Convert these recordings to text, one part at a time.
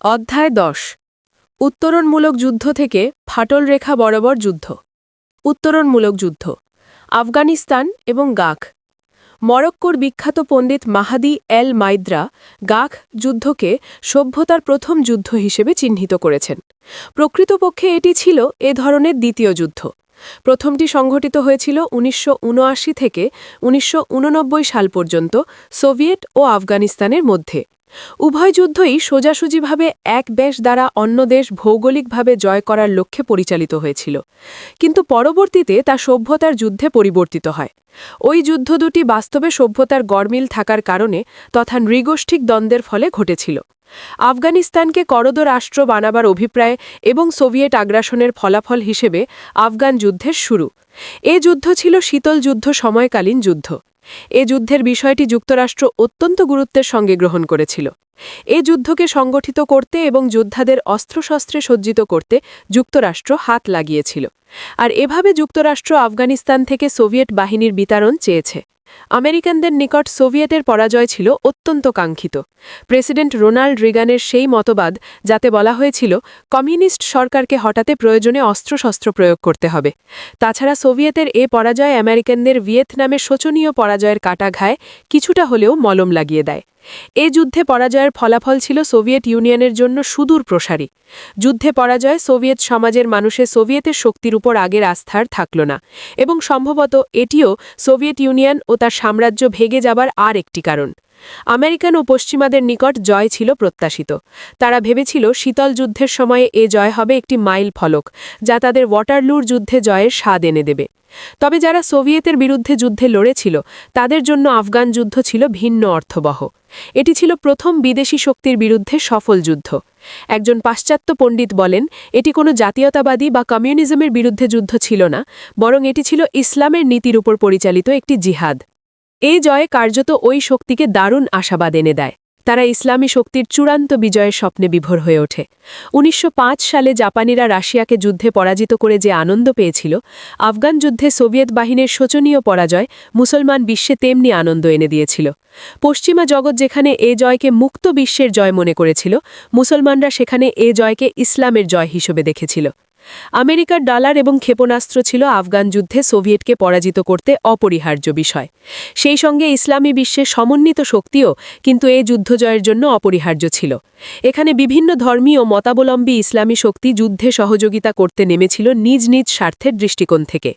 অধ্যায় ১০ উত্তরণমূলক যুদ্ধ থেকে ফাটল রেখা বরাবর যুদ্ধ। উত্তরণমূলক যুদ্ধ আফগানিস্তান এবং গাখ। মরক্কোর বিখ্যাত পণ্ডিত মাহাদি এল মাইদ্রা গাখ যুদ্ধকে সভ্যতার প্রথম যুদ্ধ হিসেবে চিহ্নিত করেছেন। প্রকৃতপক্ষে এটি ছিল এ ধরনের দ্বিতীয় যুদ্ধ। প্রথমটি সংঘটিত হয়েছিল ১৯৭৯ থেকে ১৯৮৯ সাল পর্যন্ত সোভিয়েত ও আফগানিস্তানের মধ্যে। উভয় যুদ্ধই সোজাসুজিভাবে এক দেশ দ্বারা অন্য দেশ ভৌগোলিকভাবে জয় করার লক্ষ্যে পরিচালিত হয়েছিল, কিন্তু পরবর্তীতে তা সভ্যতার যুদ্ধে পরিবর্তিত হয়। ওই যুদ্ধ দুটি বাস্তবে সভ্যতার গরমিল থাকার কারণে তথা নৃগোষ্ঠিক দ্বন্দ্বের ফলে ঘটেছিল। আফগানিস্তানকে করদ রাষ্ট্র বানাবার অভিপ্রায় এবং সোভিয়েত আগ্রাসনের ফলাফল হিসেবে আফগান যুদ্ধের শুরু। এ যুদ্ধ ছিল শীতল যুদ্ধ সময়কালীন যুদ্ধ। এ যুদ্ধের বিষয়টি যুক্তরাষ্ট্র অত্যন্ত গুরুত্বের সঙ্গে গ্রহণ করেছিল। এ যুদ্ধকে সংগঠিত করতে এবং যোদ্ধাদের অস্ত্রশস্ত্রে সজ্জিত করতে যুক্তরাষ্ট্র হাত লাগিয়েছিল, আর এভাবে যুক্তরাষ্ট্র আফগানিস্তান থেকে সোভিয়েত বাহিনীর বিতরণ চেয়েছে। আমেরিকানদের নিকট সোভিয়েতের পরাজয় ছিল অত্যন্ত কাঙ্ক্ষিত। প্রেসিডেন্ট রোনাল্ড রিগানের সেই মতবাদ, যাতে বলা হয়েছিল কমিউনিস্ট সরকারকে হটাতে প্রয়োজনে অস্ত্রশস্ত্র প্রয়োগ করতে হবে। তাছাড়া সোভিয়েতের এ পরাজয় আমেরিকানদের ভিয়েতনামের শোচনীয় পরাজয়ের কাটাঘায়ে কিছুটা হলেও মলম লাগিয়ে দেয়। এ যুদ্ধে পরাজয়ের ফলাফল ছিল সোভিয়েত ইউনিয়নের জন্য সুদূর প্রসারী। যুদ্ধে পরাজয় সোভিয়েত সমাজের মানুষের সোভিয়েতের শক্তির উপর আগের আস্থার থাকল না, এবং সম্ভবত এটিও সোভিয়েত ইউনিয়ন ও তার সাম্রাজ্য ভেঙে যাবার আর একটি কারণ। আমেরিকান ও পশ্চিমাদের নিকট জয় ছিল প্রত্যাশিত। তারা ভেবেছিল শীতল যুদ্ধের সময়ে এ জয় হবে একটি মাইল ফলক, যা তাদের ওয়াটারলুর যুদ্ধে জয়ের স্বাদ এনে দেবে। তবে যারা সোভিয়েতের বিরুদ্ধে যুদ্ধে লড়েছিল তাদের জন্য আফগান যুদ্ধ ছিল ভিন্ন অর্থবহ। এটি ছিল প্রথম বিদেশি শক্তির বিরুদ্ধে সফল যুদ্ধ। একজন পাশ্চাত্য পণ্ডিত বলেন, এটি কোনো জাতীয়তাবাদী বা কমিউনিজমের বিরুদ্ধে যুদ্ধ ছিল না, বরং এটি ছিল ইসলামের নীতির উপর পরিচালিত একটি জিহাদ। এই জয়ে কার্যত ওই শক্তিকে দারুণ আশাবাদ এনে দেয়। তারা ইসলামী শক্তির চূড়ান্ত বিজয়ের স্বপ্নে বিভোর হয়ে ওঠে। ১৯০৫ সালে জাপানিরা রাশিয়াকে যুদ্ধে পরাজিত করে যে আনন্দ পেয়েছিল, আফগান যুদ্ধে সোভিয়েত বাহিনীর শোচনীয় পরাজয় মুসলমান বিশ্বে তেমনি আনন্দ এনে দিয়েছিল। পশ্চিমা জগৎ যেখানে এ জয়কে মুক্ত বিশ্বের জয় মনে করেছিল, মুসলমানরা সেখানে এ জয়কে ইসলামের জয় হিসেবে দেখেছিল। আমেরিকার ডলার এবং ক্ষেপণাস্ত্র ছিল আফগান যুদ্ধে সোভিয়েতকে পরাজিত করতে অপরিহার্য বিষয়। সেই সঙ্গে ইসলামী বিশ্বের সমন্বিত শক্তিও কিন্তু এই যুদ্ধ জয়ের জন্য অপরিহার্য ছিল। এখানে বিভিন্ন ধর্মী ও মতাবলম্বী ইসলামী শক্তি যুদ্ধে সহযোগিতা করতে নেমেছিল নিজ নিজ স্বার্থের দৃষ্টিকোণ থেকে।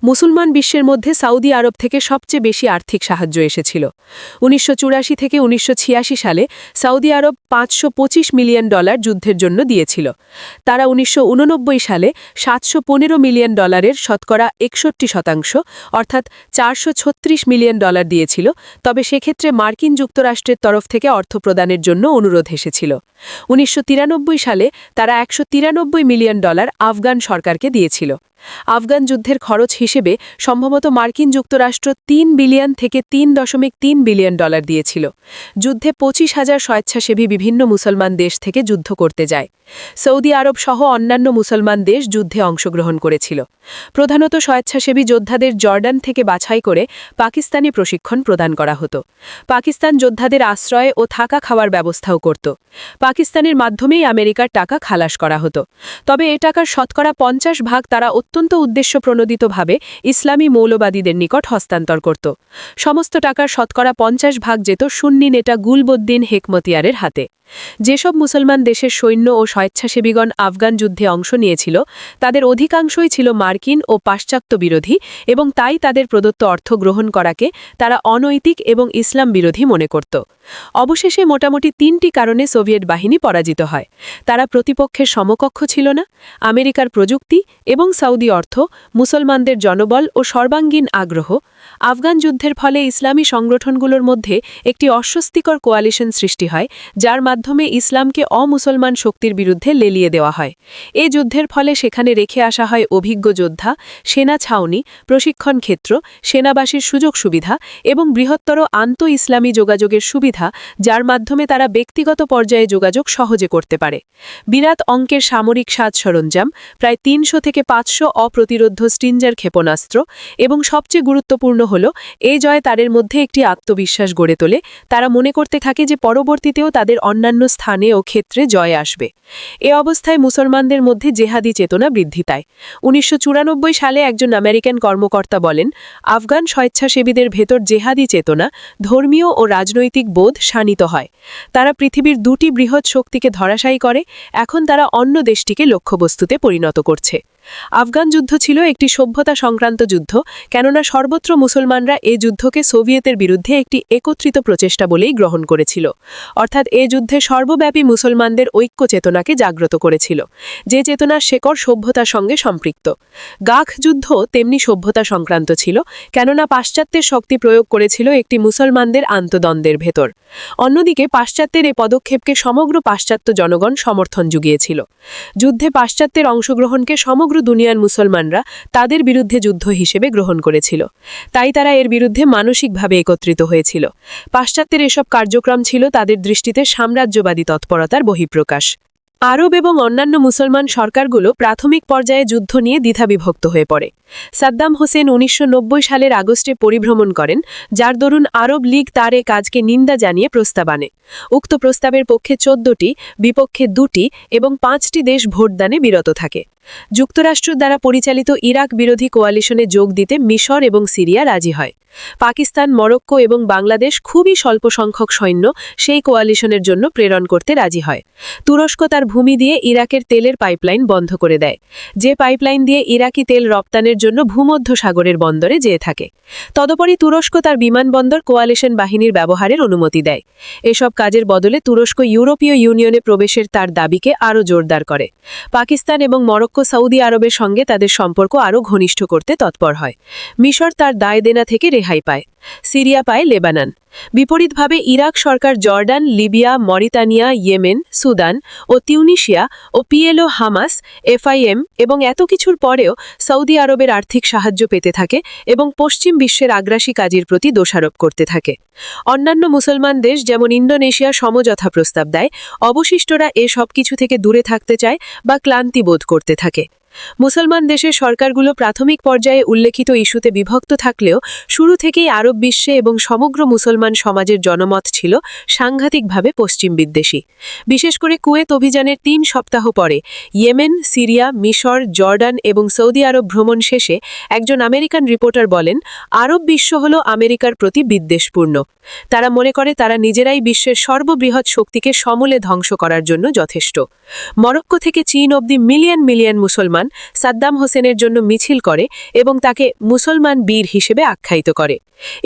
মুসলমান বিশ্বের মধ্যে সৌদি আরব থেকে সবচেয়ে বেশি আর্থিক সাহায্য এসেছিল। ১৯৮৪ থেকে ১৯৮৬ সালে সৌদি আরব $৫২৫ মিলিয়ন যুদ্ধের জন্য দিয়েছিল। তারা ১৯৮৯ সালে $৭১৫ মিলিয়ন শতকরা ৬১% অর্থাৎ $৪৩৬ মিলিয়ন দিয়েছিল, তবে সেক্ষেত্রে মার্কিন যুক্তরাষ্ট্রের তরফ থেকে অর্থ প্রদানের জন্য অনুরোধ এসেছিল। ১৯৯৩ সালে তারা $১৯৩ মিলিয়ন আফগান সরকারকে দিয়েছিল। আফগান যুদ্ধের খরচ হিসেবে সম্ভবত মার্কিন যুক্তরাষ্ট্র $৩ বিলিয়ন থেকে $৩.৩ বিলিয়ন দিয়েছিল। যুদ্ধে ২৫,০০০ স্বেচ্ছাসেবী বিভিন্ন মুসলমান দেশ থেকে যুদ্ধ করতে যায়। সৌদি আরব সহ অন্যান্য মুসলমান দেশ যুদ্ধে অংশগ্রহণ করেছিল। প্রধানত স্বেচ্ছাসেবী যোদ্ধাদের জর্ডান থেকে বাছাই করে পাকিস্তানি প্রশিক্ষণ প্রদান করা হতো। পাকিস্তান যোদ্ধাদের আশ্রয় ও থাকা খাওয়ার ব্যবস্থাও করত। পাকিস্তানের মাধ্যমেই আমেরিকার টাকা খালাস করা হতো। তবে এ টাকার শতকরা ৫০% তারা অত্যন্ত উদ্দেশ্যপ্রণোদিতভাবে ইসলামী মৌলবাদীদের নিকট হস্তান্তর করত। সমস্ত টাকার শতকরা ৫০% যেত সুন্নি নেতা গুলবুদ্দিন হেকমতিয়ারের হাতে। যেসব মুসলমান দেশের সৈন্য ও স্বেচ্ছাসেবীগণ আফগান যুদ্ধে অংশ নিয়েছিল, তাদের অধিকাংশই ছিল মার্কিন ও পাশ্চাত্য বিরোধী, এবং তাই তাদের প্রদত্ত অর্থ গ্রহণ করাকে তারা অনৈতিক এবং ইসলাম বিরোধী মনে করত। অবশেষে মোটামুটি ৩টি কারণে সোভিয়েত বাহিনী পরাজিত হয়। তারা প্রতিপক্ষের সমকক্ষ ছিল না, আমেরিকার প্রযুক্তি এবং সৌদি অর্থ, মুসলমানদের জনবল ও সর্বাঙ্গীন আগ্রহ। আফগান যুদ্ধের ফলে ইসলামী সংগঠনগুলোর মধ্যে একটি অস্বস্তিকর কোয়ালিশন সৃষ্টি হয়, যার মাধ্যমে ইসলামকে অমুসলমান শক্তির বিরুদ্ধে লেলিয়ে দেওয়া হয়। এ যুদ্ধের ফলে সেখানে রেখে আসা হয় অভিজ্ঞ যোদ্ধা, সেনা ছাউনি, প্রশিক্ষণ ক্ষেত্র, সেনাবাসীর সুযোগ সুবিধা এবং বৃহত্তর আন্তঃ-ইসলামী যোগাযোগের সুবিধা, যার মাধ্যমে তারা ব্যক্তিগত পর্যায়ে যোগাযোগ সহজে করতে পারে। বিরাট অঙ্কের সামরিক সাজ সরঞ্জাম, প্রায় ৩০০ থেকে ৫০০ অপ্রতিরোধ্য স্টিঞ্জার ক্ষেপণাস্ত্র এবং সবচেয়ে গুরুত্বপূর্ণ হল এই জয় তাদের মধ্যে একটি আত্মবিশ্বাস গড়ে তোলে। তারা মনে করতে থাকে যে পরবর্তীতেও তাদের অন্যান্য স্থানে ও ক্ষেত্রে জয় আসবে। এ অবস্থায় মুসলমানদের মধ্যে জেহাদি চেতনা বৃদ্ধি পায়। 1994 সালে একজন আমেরিকান কর্মকর্তা বলেন, আফগান স্বেচ্ছাসেবীদের ভেতর জেহাদি চেতনা, ধর্মীয় ও রাজনৈতিক বোধ শানিত হয়। তারা পৃথিবীর দুটি বৃহৎ শক্তিকে ধরাশায়ী করে, এখন তারা অন্য দেশটিকে লক্ষ্যবস্তুতে পরিণত করছে। আফগান যুদ্ধ ছিল একটি সভ্যতা সংক্রান্ত যুদ্ধ, কেননা সর্বত্র মুসলমানরা এই যুদ্ধকে সোভিয়েতের বিরুদ্ধে একটি একত্রিত প্রচেষ্টা বলেই গ্রহণ করেছিল। অর্থাৎ এই যুদ্ধে সর্বব্যাপী মুসলমানদের ঐক্য চেতনাকে জাগ্রত করেছিল, যে চেতনার শেকড় সভ্যতার সঙ্গে সম্পৃক্ত। গাখ যুদ্ধ তেমনি সভ্যতা সংক্রান্ত ছিল, কেননা পাশ্চাত্যের শক্তি প্রয়োগ করেছিল একটি মুসলমানদের আন্তদ্বন্দ্বের ভেতর। অন্যদিকে পাশ্চাত্যের এ পদক্ষেপকে সমগ্র পাশ্চাত্য জনগণ সমর্থন জুগিয়েছিল। যুদ্ধে পাশ্চাত্যের অংশগ্রহণকে সমগ্র দুনিয়ার মুসলমানরা তাদের বিরুদ্ধে যুদ্ধ হিসেবে গ্রহণ করেছিল, তাই তারা এর বিরুদ্ধে মানসিকভাবে একত্রিত হয়েছিল। পাশ্চাত্যের এসব কার্যক্রম ছিল তাদের দৃষ্টিতে সাম্রাজ্যবাদী তৎপরতার বহিঃপ্রকাশ। আরব এবং অন্যান্য মুসলমান সরকারগুলো প্রাথমিক পর্যায়ে যুদ্ধ নিয়ে দ্বিধাবিভক্ত হয়ে পড়ে। সাদ্দাম হোসেন 1990 সালের আগস্টে পরিভ্রমণ করেন, যার দরুন আরব লীগ তার এ কাজকে নিন্দা জানিয়ে প্রস্তাব আনে। উক্ত প্রস্তাবের পক্ষে 14টি, বিপক্ষে 2টি এবং 5টি দেশ ভোটদানে বিরত থাকে। যুক্তরাষ্ট্র দ্বারা পরিচালিত ইরাক বিরোধী কোয়ালিশনে যোগ দিতে মিশর এবং সিরিয়া রাজি হয়। পাকিস্তান, মরক্কো এবং বাংলাদেশ খুবই স্বল্প সংখ্যক সৈন্য সেই কোয়ালিশনের জন্য প্রেরণ করতে রাজি হয়। তুরস্ক তার ভূমি দিয়ে ইরাকের তেলের পাইপলাইন বন্ধ করে দেয়, যে পাইপলাইন দিয়ে ইরাকি তেল রপ্তানির জন্য ভূমধ্য সাগরের বন্দরে যেয়ে থাকে। তদুপরি তুরস্ক তার বিমানবন্দর কোয়ালিশন বাহিনীর ব্যবহারের অনুমতি দেয়। এসব কাজের বদলে তুরস্ক ইউরোপীয় ইউনিয়নে প্রবেশের তার দাবিকে আরও জোরদার করে। পাকিস্তান এবং মরক্কো সৌদি আরবের সঙ্গে তাদের সম্পর্ক আরও ঘনিষ্ঠ করতে তৎপর হয়। মিশর তার দায় দেনা থেকে রেহাই পায়। সিরিয়া পায় লেবানন। বিপরীতভাবে ইরাক সরকার Jordan, Libya, Mauritania, Yemen, Sudan ও তিউনিশিয়া ও পিএলও, হামাস, এফআইএম এবং এত কিছুর পরেও সৌদি আরবের আর্থিক সাহায্য পেতে থাকে এবং পশ্চিম বিশ্বের আগ্রাসী কাজের প্রতি দোষারোপ করতে থাকে। অন্যান্য মুসলমান দেশ যেমন ইন্দোনেশিয়া সমঝোতা প্রস্তাব দেয়, অবশিষ্টরা এ সব কিছু থেকে দূরে থাকতে চায় বা ক্লান্তি বোধ করতে থাকে। মুসলমান দেশের সরকারগুলো প্রাথমিক পর্যায়ে উল্লেখিত ইস্যুতে বিভক্ত থাকলেও শুরু থেকেই আরব বিশ্বে এবং সমগ্র মুসলমান সমাজের জনমত ছিল সাংঘাতিকভাবে পশ্চিম বিদ্বেষী। বিশেষ করে কুয়েত অভিযানের 3 সপ্তাহ পরে ইয়েমেন, সিরিয়া, মিশর, জর্ডান এবং সৌদি আরব ভ্রমণ শেষে একজন আমেরিকান রিপোর্টার বলেন, আরব বিশ্ব হল আমেরিকার প্রতি বিদ্বেষপূর্ণ। তারা মনে করে তারা নিজেরাই বিশ্বের সর্ববৃহৎ শক্তিকে সমূলে ধ্বংস করার জন্য যথেষ্ট। মরক্কো থেকে চীন অবধি মিলিয়ন মিলিয়ন মুসলমান সাদ্দাম হোসেনের জন্য মিছিল করে এবং তাকে মুসলমান বীর হিসেবে আখ্যায়িত করে।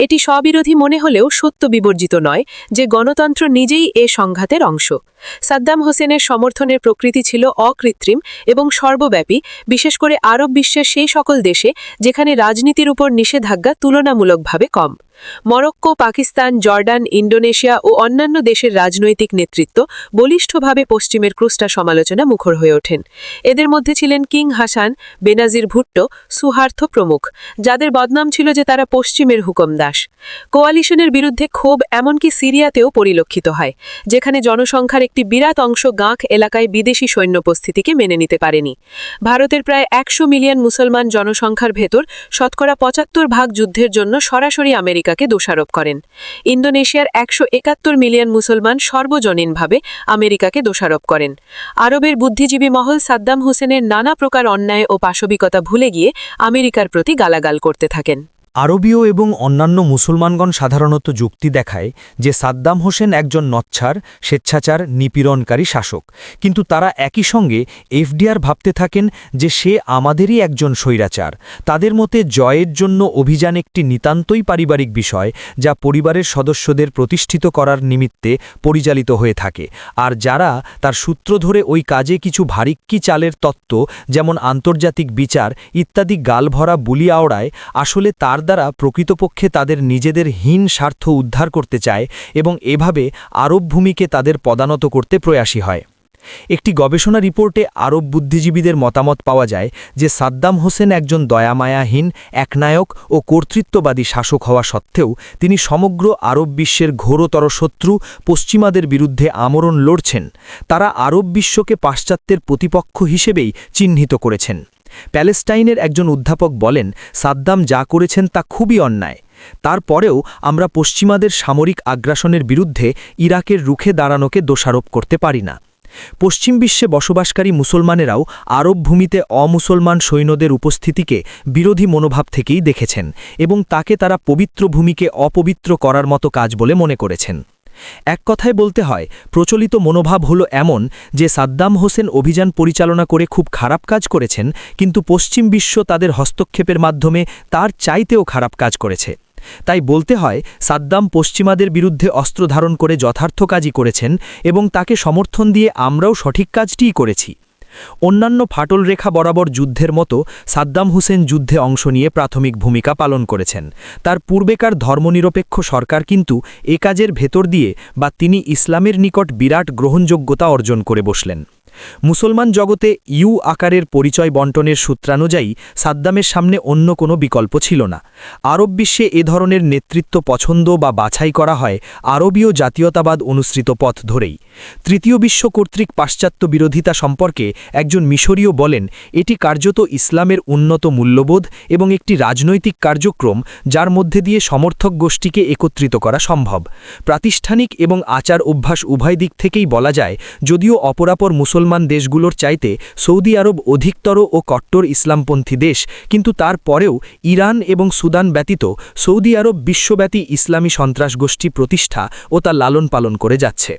এটি স্ববিরোধী মনে হলেও সত্য বিবর্জিত নয় যে গণতন্ত্র নিজেই এ সংঘাতের অংশ। সাদ্দাম হোসেনের সমর্থনের প্রকৃতি ছিল অকৃত্রিম এবং সর্বব্যাপী, বিশেষ করে আরব বিশ্বের সেই সকল দেশে যেখানে রাজনীতির উপর নিষেধাজ্ঞা তুলনামূলকভাবে কম। মরক্কো, পাকিস্তান, জর্ডান, ইন্দোনেশিয়া ও অন্যান্য দেশের রাজনৈতিক নেতৃত্ব বলিষ্ঠভাবে পশ্চিমের ক্রুষ্টা সমালোচনা মুখর হয়ে ওঠেন। এদের মধ্যে ছিলেন কিং হাসান, বেনাজির ভুট্টো, সুহার্থ প্রমুখ, যাদের বদনাম ছিল যে তারা পশ্চিমের হুকুমদাস। কোয়ালিশনের বিরুদ্ধে ক্ষোভ এমনকি সিরিয়াতেও পরিলক্ষিত হয়, যেখানে জনসংখ্যার একটি বিরাট অংশ গাখ এলাকায় বিদেশি সৈন্য উপস্থিতিকে মেনে নিতে পারেনি। ভারতের প্রায় 100 মিলিয়ন মুসলমান জনসংখ্যার ভেতর শতকরা 75% যুদ্ধের জন্য সরাসরি আমেরিকাকে দোষারোপ করেন। ইন্দোনেশিয়ার 171 মিলিয়ন মুসলমান সর্বজনীনভাবে আমেরিকাকে দোষারোপ করেন। আরবের বুদ্ধিজীবী মহল সাদ্দাম হোসেনের নানা প্রকার অন্যায় ও পাশবিকতা ভুলে গিয়ে আমেরিকার প্রতি গালাগাল করতে থাকেন। আরবীয় এবং অন্যান্য মুসলমানগণ সাধারণত যুক্তি দেখায় যে সাদ্দাম হোসেন একজন নচ্ছার, স্বেচ্ছাচার, নিপীড়নকারী শাসক, কিন্তু তারা একই সঙ্গে এফডিআর ভাবতে থাকেন যে সে আমাদেরই একজন স্বৈরাচার। তাদের মতে জয়ের জন্য অভিযান একটি নিতান্তই পারিবারিক বিষয়, যা পরিবারের সদস্যদের প্রতিষ্ঠিত করার নিমিত্তে পরিচালিত হয়ে থাকে, আর যারা তার সূত্র ধরে ওই কাজে কিছু ভারিক্কি চালের তত্ত্ব যেমন আন্তর্জাতিক বিচার ইত্যাদি গালভরা বুলি আওড়ায়, আসলে তার দ্বারা প্রকৃতপক্ষে তাদের নিজেদের হীন স্বার্থ উদ্ধার করতে চায় এবং এভাবে আরব ভূমিকে তাদের পদানত করতে প্রয়াসী হয়। একটি গবেষণা রিপোর্টে আরব বুদ্ধিজীবীদের মতামত পাওয়া যায় যে সাদ্দাম হোসেন একজন দয়ামায়াহীন, একনায়ক ও কর্তৃত্ববাদী শাসক হওয়া সত্ত্বেও তিনি সমগ্র আরব বিশ্বের ঘোরতর শত্রু পশ্চিমাদের বিরুদ্ধে আমরণ লড়ছেন। তারা আরব বিশ্বকে পাশ্চাত্যের প্রতিপক্ষ হিসেবেই চিহ্নিত করেছেন। প্যালেস্টাইনের একজন অধ্যাপক বলেন, সাদ্দাম যা করেছেন তা খুবই অন্যায়। তারপরেও আমরা পশ্চিমাদের সামরিক আগ্রাসনের বিরুদ্ধে ইরাকের রুখে দাঁড়ানোকে দোষারোপ করতে পারি না। পশ্চিম বিশ্বে বসবাসকারী মুসলমানেরাও আরব ভূমিতে অমুসলমান সৈন্যদের উপস্থিতিকে বিরোধী মনোভাব থেকেই দেখেছেন এবং তাকে তারা পবিত্র ভূমিকে অপবিত্র করার মতো কাজ বলে মনে করেছেন। এক কথায় বলতে হয়, প্রচলিত মনোভাব হলো এমন যে সাদ্দাম হোসেন অভিযান পরিচালনা করে খুব খারাপ কাজ করেছেন, কিন্তু পশ্চিম বিশ্ব তাদের হস্তক্ষেপের মাধ্যমে তার চাইতেও খারাপ কাজ করেছে। তাই বলতে হয়, সাদ্দাম পশ্চিমাদের বিরুদ্ধে অস্ত্র ধারণ করে যথার্থ কাজই করেছেন এবং তাকে সমর্থন দিয়ে আমরাও সঠিক কাজটিই করেছি। অন্যান্য ফাটল রেখা বরাবর যুদ্ধের মতো সাদ্দাম হুসেন যুদ্ধে অংশ নিয়ে প্রাথমিক ভূমিকা পালন করেছেন। তার পূর্বেকার ধর্মনিরপেক্ষ সরকার কিন্তু এ কাজের ভেতর দিয়ে বা তিনি ইসলামের নিকট বিরাট গ্রহণযোগ্যতা অর্জন করে বসলেন। মুসলমান জগতে ইউ আকারের পরিচয় বন্টনের সূত্রানুযায়ী সাদ্দামের সামনে অন্য কোনো বিকল্প ছিল না। আরব বিশ্বে এ ধরনের নেতৃত্ব পছন্দ বা বাছাই করা হয় আরবীয় জাতীয়তাবাদ অনুসৃত পথ ধরেই। তৃতীয় বিশ্ব কর্তৃক পাশ্চাত্য বিরোধিতা সম্পর্কে একজন মিশরীয় বলেন, এটি কার্যত ইসলামের উন্নত মূল্যবোধ এবং একটি রাজনৈতিক কার্যক্রম যার মধ্যে দিয়ে সমর্থক গোষ্ঠীকে একত্রিত করা সম্ভব। প্রাতিষ্ঠানিক এবং আচার অভ্যাস উভয় দিক থেকেই বলা যায়, যদিও অপরাপর মুসলমান দেশগুলোর চাইতে সৌদি আরব অধিকতর ও কট্টর ইসলামপন্থী দেশ, কিন্তু তারপরেও ইরান এবং সুদান ব্যতীত সৌদি আরব বিশ্বব্যাপী ইসলামী সন্ত্রাস গোষ্ঠী প্রতিষ্ঠা ও তা লালন পালন করে যাচ্ছে।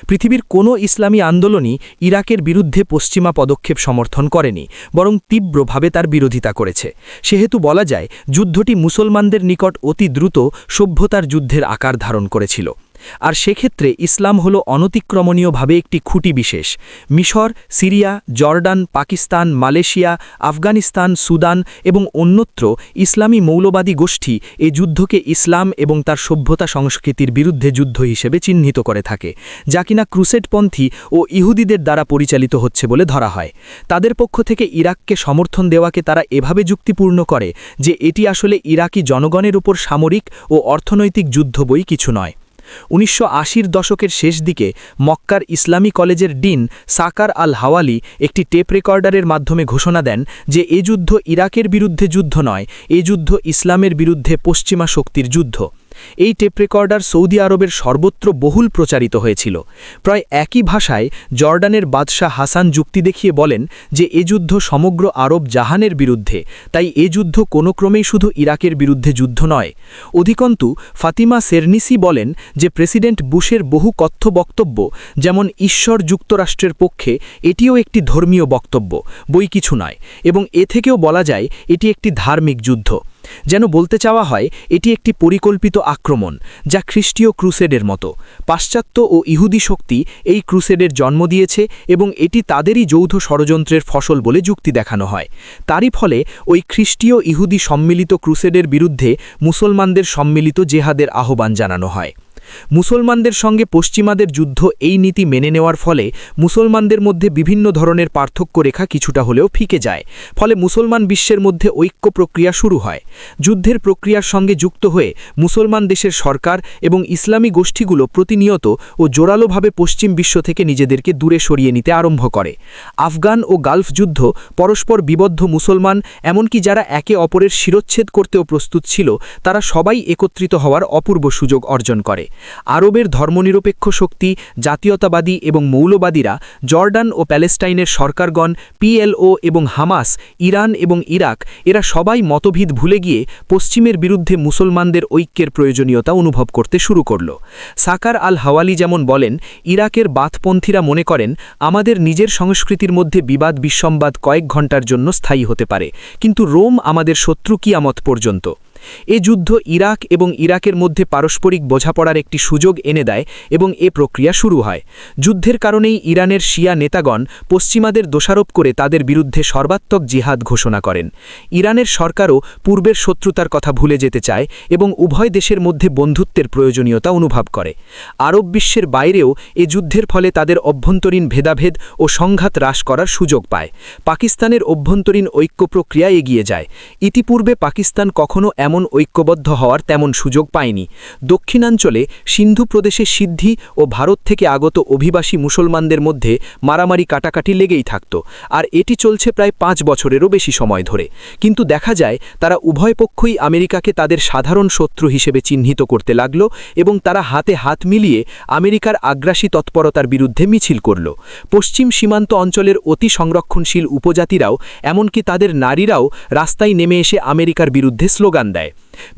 পৃথিবীর কোনো ইসলামী আন্দোলনই ইরাকের বিরুদ্ধে পশ্চিমা পদক্ষেপ সমর্থন করেনি, বরং তীব্রভাবে তার বিরোধিতা করেছে। সেহেতু বলা যায়, যুদ্ধটি মুসলমানদের নিকট অতি দ্রুত সভ্যতার যুদ্ধের আকার ধারণ করেছিল। আর সেক্ষেত্রে ইসলাম হল অনতিক্রমণীয়ভাবে একটি খুঁটি বিশেষ। মিশর, Syria, Jordan, Pakistan, Malaysia, Afghanistan, Sudan এবং অন্যত্র ইসলামী মৌলবাদী গোষ্ঠী এ যুদ্ধকে ইসলাম এবং তার সভ্যতা সংস্কৃতির বিরুদ্ধে যুদ্ধ হিসেবে চিহ্নিত করে থাকে, যা কিনা ক্রুসেডপন্থী ও ইহুদিদের দ্বারা পরিচালিত হচ্ছে বলে ধরা হয়। তাদের পক্ষ থেকে ইরাককে সমর্থন দেওয়াকে তারা এভাবে যুক্তিপূর্ণ করে যে এটি আসলে ইরাকি জনগণের উপর সামরিক ও অর্থনৈতিক যুদ্ধ বই কিছু নয়। ১৯৮০-র দশকের শেষ দিকে মক্কার ইসলামী কলেজের ডিন সাকার আল হাওয়ালি একটি টেপ রেকর্ডারের মাধ্যমে ঘোষণা দেন যে এ যুদ্ধ ইরাকের বিরুদ্ধে যুদ্ধ নয়, এ যুদ্ধ ইসলামের বিরুদ্ধে পশ্চিমা শক্তির যুদ্ধ। এই টেপ রেকর্ডার সৌদি আরবের সর্বত্র বহুল প্রচারিত হয়েছিল। প্রায় একই ভাষায় জর্ডানের বাদশাহ হাসান যুক্তি দেখিয়ে বলেন যে এ যুদ্ধ সমগ্র আরব জাহানের বিরুদ্ধে, তাই এ যুদ্ধ কোনো ক্রমেই শুধু ইরাকের বিরুদ্ধে যুদ্ধ নয়। অধিকন্তু ফাতিমা সেরনিসি বলেন যে প্রেসিডেন্ট বুশের বহু কথ্য বক্তব্য, যেমন ঈশ্বর যুক্তরাষ্ট্রের পক্ষে, এটিও একটি ধর্মীয় বক্তব্য, বই কিছু নয়, এবং এ থেকেও বলা যায় এটি একটি ধার্মিক যুদ্ধ। যেন বলতে চাওয়া হয় এটি একটি পরিকল্পিত আক্রমণ, যা খ্রিস্টীয় ক্রুসেডের মতো। পাশ্চাত্য ও ইহুদি শক্তি এই ক্রুসেডের জন্ম দিয়েছে এবং এটি তাদেরই যৌথ ষড়যন্ত্রের ফসল বলে যুক্তি দেখানো হয়। তারই ফলে ওই খ্রিস্টীয় ইহুদি সম্মিলিত ক্রুসেডের বিরুদ্ধে মুসলমানদের সম্মিলিত জেহাদের আহ্বান জানানো হয়। মুসলমানদের সঙ্গে পশ্চিমাদের যুদ্ধ এই নীতি মেনে নেওয়ার ফলে মুসলমানদের মধ্যে বিভিন্ন ধরনের পার্থক্য রেখা কিছুটা হলেও ফিকে যায়। ফলে মুসলমান বিশ্বের মধ্যে ঐক্য প্রক্রিয়া শুরু হয়। যুদ্ধের প্রক্রিয়ার সঙ্গে যুক্ত হয়ে মুসলমান দেশের সরকার এবং ইসলামী গোষ্ঠীগুলো প্রতিনিয়ত ও জোরালোভাবে পশ্চিম বিশ্ব থেকে নিজেদেরকে দূরে সরিয়ে নিতে আরম্ভ করে। আফগান ও গালফ যুদ্ধ পরস্পর বিবদ্ধ মুসলমান, এমনকি যারা একে অপরের শিরচ্ছেদ করতেও প্রস্তুত ছিল, তারা সবাই একত্রিত হওয়ার অপূর্ব সুযোগ অর্জন করে। আরবের ধর্মনিরপেক্ষ শক্তি, জাতীয়তাবাদী এবং মৌলবাদীরা, জর্ডান ও প্যালেস্টাইনের সরকারগণ, পিএলও এবং হামাস, ইরান এবং ইরাক, এরা সবাই মতভেদ ভুলে গিয়ে পশ্চিমের বিরুদ্ধে মুসলমানদের ঐক্যের প্রয়োজনীয়তা অনুভব করতে শুরু করল। সাকার আল হাওয়ালি যেমন বলেন, ইরাকের বাথপন্থীরা মনে করেন আমাদের নিজের সংস্কৃতির মধ্যে বিবাদ বিসম্বাদ কয়েক ঘন্টার জন্য স্থায়ী হতে পারে, কিন্তু রোম আমাদের শত্রু কিয়ামত পর্যন্ত। এ যুদ্ধ ইরাক এবং ইরাকের মধ্যে পারস্পরিক বোঝাপড়ার একটি সুযোগ এনে দেয় এবং এ প্রক্রিয়া শুরু হয়। যুদ্ধের কারণেই ইরানের শিয়া নেতাগণ পশ্চিমাদের দোষারোপ করে তাদের বিরুদ্ধে সর্বাত্মক জিহাদ ঘোষণা করেন। ইরানের সরকারও পূর্বের শত্রুতার কথা ভুলে যেতে চায় এবং উভয় দেশের মধ্যে বন্ধুত্বের প্রয়োজনীয়তা অনুভব করে। আরব বিশ্বের বাইরেও এ যুদ্ধের ফলে তাদের অভ্যন্তরীণ ভেদাভেদ ও সংঘাত হ্রাস করার সুযোগ পায়। পাকিস্তানের অভ্যন্তরীণ ঐক্য প্রক্রিয়া এগিয়ে যায়। ইতিপূর্বে পাকিস্তান কখনও এমন ঐক্যবদ্ধ হওয়ার তেমন সুযোগ পায়নি। দক্ষিণাঞ্চলে সিন্ধু প্রদেশে সিদ্ধি ও ভারত থেকে আগত অভিবাসী মুসলমানদের মধ্যে মারামারি কাটাকাটি লেগেই থাকত, আর এটি চলছে প্রায় 5 বছরেরও বেশি সময় ধরে। কিন্তু দেখা যায় তারা উভয় পক্ষই আমেরিকাকে তাদের সাধারণ শত্রু হিসেবে চিহ্নিত করতে লাগল এবং তারা হাতে হাত মিলিয়ে আমেরিকার আগ্রাসী তৎপরতার বিরুদ্ধে মিছিল করল। পশ্চিম সীমান্ত অঞ্চলের অতি সংরক্ষণশীল উপজাতিরাও, এমনকি তাদের নারীরাও রাস্তায় নেমে এসে আমেরিকার বিরুদ্ধে স্লোগান দেয়।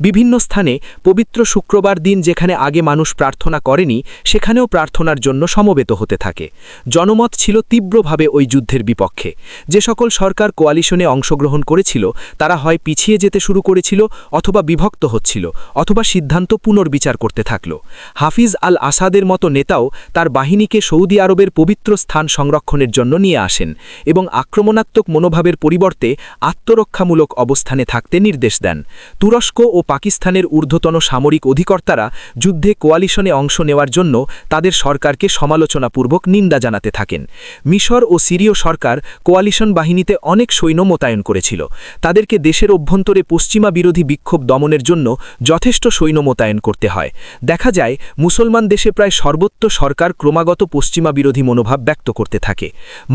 বিভিন্ন স্থানে পবিত্র শুক্রবার দিন যেখানে আগে মানুষ প্রার্থনা করেনি, সেখানেও প্রার্থনার জন্য সমবেত হতে থাকে। জনমত ছিল তীব্রভাবে ওই যুদ্ধের বিপক্ষে। যে সকল সরকার কোয়ালিশনে অংশগ্রহণ করেছিল তারা হয় পিছিয়ে যেতে শুরু করেছিল, অথবা বিভক্ত হচ্ছিল, অথবা সিদ্ধান্ত পুনর্বিচার করতে থাকল। হাফিজ আল আসাদের মতো নেতাও তার বাহিনীকে সৌদি আরবের পবিত্র স্থান সংরক্ষণের জন্য নিয়ে আসেন এবং আক্রমণাত্মক মনোভাবের পরিবর্তে আত্মরক্ষামূলক অবস্থানে থাকতে নির্দেশ দেন। তুরস্ক ও পাকিস্তানের ঊর্ধ্বতন সামরিক অধিকর্তারা যুদ্ধে কোয়ালিশনে অংশ নেওয়ার জন্য তাদের সরকারকে সমালোচনাপূর্বক নিন্দা জানাতে থাকেন। মিশর ও সিরীয় সরকার কোয়ালিশন বাহিনীতে অনেক সৈন্য মোতায়েন করেছিল। তাদেরকে দেশের অভ্যন্তরে পশ্চিমা বিরোধী বিক্ষোভ দমনের জন্য যথেষ্ট সৈন্য মোতায়েন করতে হয়। দেখা যায় মুসলমান দেশে প্রায় সর্বত্র সরকার ক্রমাগত পশ্চিমা বিরোধী মনোভাব ব্যক্ত করতে থাকে।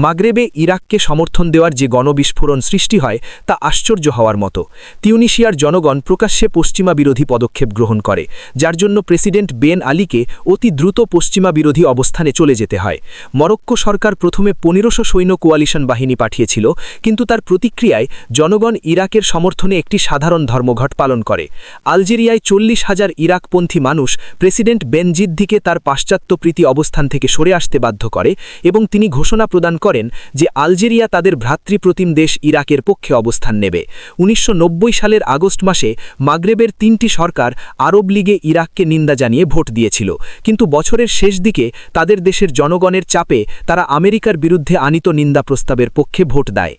মাগরেবে ইরাককে সমর্থন দেওয়ার যে গণবিস্ফোরণ সৃষ্টি হয় তা আশ্চর্য হওয়ার মতো। তিউনিশিয়ার জনগণ প্রকাশ্যে পশ্চিমা বিরোধী পদক্ষেপ গ্রহণ করে, যার জন্য প্রেসিডেন্ট বেন আলীকে অতি দ্রুত পশ্চিমা বিরোধী অবস্থানে চলে যেতে হয়। মরক্কো সরকার প্রথমে 1500 সৈন্য কোয়ালিশন বাহিনী পাঠিয়েছিল, কিন্তু তার প্রতিক্রিয়ায় জনগণ ইরাকের সমর্থনে একটি সাধারণ ধর্মঘট পালন করে। আলজেরিয়ায় 40,000 ইরাকপন্থী মানুষ প্রেসিডেন্ট বেনজিদ্দিকে তার পাশ্চাত্যপ্রীতি অবস্থান থেকে সরে আসতে বাধ্য করে এবং তিনি ঘোষণা প্রদান করেন যে আলজেরিয়া তাদের ভ্রাতৃপ্রতিম দেশ ইরাকের পক্ষে অবস্থান নেবে। 1990 সালের আগস্ট মাসে মাগরেবের 3টি সরকার আরব লীগে ইরাককে নিন্দা জানিয়ে ভোট দিয়েছিল, কিন্তু বছরের শেষ দিকে তাদের দেশের জনগণের চাপে তারা আমেরিকার বিরুদ্ধে আনিত নিন্দা প্রস্তাবের পক্ষে ভোট দেয়।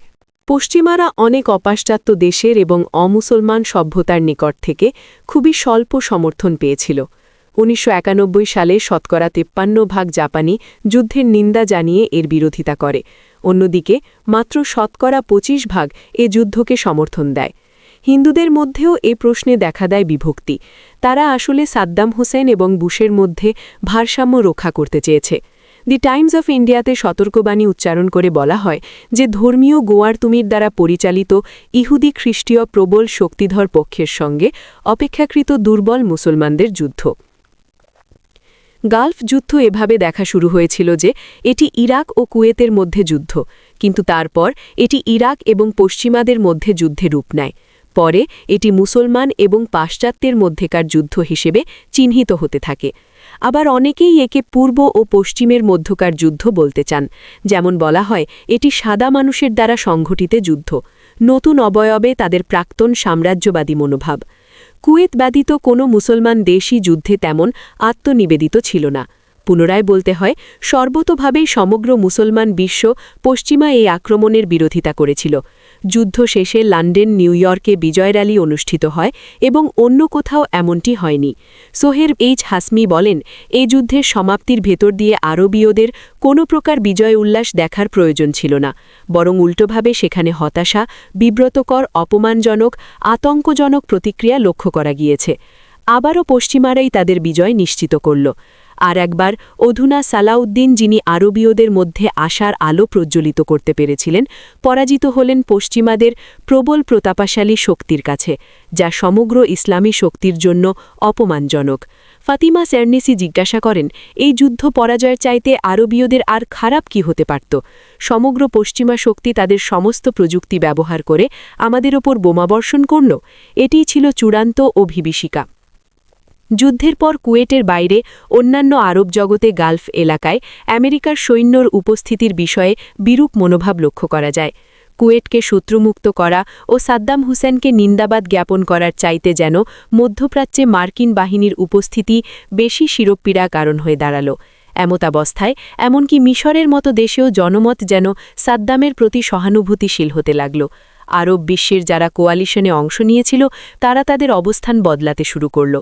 পশ্চিমারা অনেক অপাশ্চাত্য দেশের এবং অমুসলমান সভ্যতার নিকট থেকে খুবই স্বল্প সমর্থন পেয়েছিল। 1991 সালে শতকরা 53% জাপানি যুদ্ধের নিন্দা জানিয়ে এর বিরোধিতা করে। অন্যদিকে মাত্র শতকরা 25% এ যুদ্ধকে সমর্থন দেয়। হিন্দুদের মধ্যেও এ প্রশ্নে দেখা দেয় বিভক্তি। তারা আসলে সাদ্দাম হোসেন এবং বুশের মধ্যে ভারসাম্য রক্ষা করতে চেয়েছে। দি টাইমস অফ ইন্ডিয়াতে সতর্কবাণী উচ্চারণ করে বলা হয় যে ধর্মীয় গোয়ারতুমির দ্বারা পরিচালিত ইহুদি খ্রিস্টীয় প্রবল শক্তিধর পক্ষের সঙ্গে অপেক্ষাকৃত দুর্বল মুসলমানদের যুদ্ধ। গালফ যুদ্ধ এভাবে দেখা শুরু হয়েছিল যে এটি ইরাক ও কুয়েতের মধ্যে যুদ্ধ, কিন্তু তারপর এটি ইরাক এবং পশ্চিমাদের মধ্যে যুদ্ধে রূপ নেয়। পরে এটি মুসলমান এবং পাশ্চাত্যের মধ্যেকার যুদ্ধ হিসেবে চিহ্নিত হতে থাকে। আবার অনেকেই একে পূর্ব ও পশ্চিমের মধ্যকার যুদ্ধ বলতে চান, যেমন বলা হয় এটি সাদা মানুষের দ্বারা সংঘটিত যুদ্ধ, নতুন অবয়বে তাদের প্রাক্তন সাম্রাজ্যবাদী মনোভাব। কুয়েত ব্যতীত কোনো মুসলমান দেশই যুদ্ধে তেমন আত্মনিবেদিত ছিল না। পুনরায় বলতে হয়, সর্বতোভাবেই সমগ্র মুসলমান বিশ্ব পশ্চিমা এই আক্রমণের বিরোধিতা করেছিল। যুদ্ধ শেষে লন্ডন, নিউ ইয়র্কে বিজয় র্যালি অনুষ্ঠিত হয় এবং অন্য কোথাও এমনটি হয়নি। সোহের এইচ হাসমি বলেন, এই যুদ্ধের সমাপ্তির ভেতর দিয়ে আরবীয়দের কোনো প্রকার বিজয় উল্লাস দেখার প্রয়োজন ছিল না, বরং উল্টোভাবে সেখানে হতাশা, বিব্রতকর, অপমানজনক, আতঙ্কজনক প্রতিক্রিয়া লক্ষ্য করা গিয়েছে। আবারও পশ্চিমারাই তাদের বিজয় নিশ্চিত করল। আর একবার অধুনা সালাউদ্দিন, যিনি আরবীয়দের মধ্যে আশার আলো প্রজ্বলিত করতে পেরেছিলেন, পরাজিত হলেন পশ্চিমাদের প্রবল প্রতাপশালী শক্তির কাছে, যা সমগ্র ইসলামী শক্তির জন্য অপমানজনক। ফাতিমা সেরনিসি জিজ্ঞাসা করেন, এই যুদ্ধ পরাজয়ের চাইতে আরবীয়দের আর খারাপ কি হতে পারত? সমগ্র পশ্চিমা শক্তি তাদের সমস্ত প্রযুক্তি ব্যবহার করে আমাদের ওপর বোমাবর্ষণ করল। এটিই ছিল চূড়ান্ত অভিবিষিকা। যুদ্ধের পর কুয়েটের বাইরে অন্যান্য আরব জগতে গালফ এলাকায় আমেরিকার সৈন্যর উপস্থিতির বিষয়ে বিরূপ মনোভাব লক্ষ্য করা যায়। কুয়েটকে শত্রুমুক্ত করা ও সাদ্দাম হুসেনকে নিন্দাবাদ জ্ঞাপন করার চাইতে যেন মধ্যপ্রাচ্যে মার্কিন বাহিনীর উপস্থিতি বেশি শিরোপীড়া কারণ হয়ে দাঁড়াল। এমতাবস্থায় এমনকি মিশরের মতো দেশেও জনমত যেন সাদ্দামের প্রতি সহানুভূতিশীল হতে লাগল। আরব বিশ্বের যারা কোয়ালিশনে অংশ নিয়েছিল তারা তাদের অবস্থান বদলাতে শুরু করল।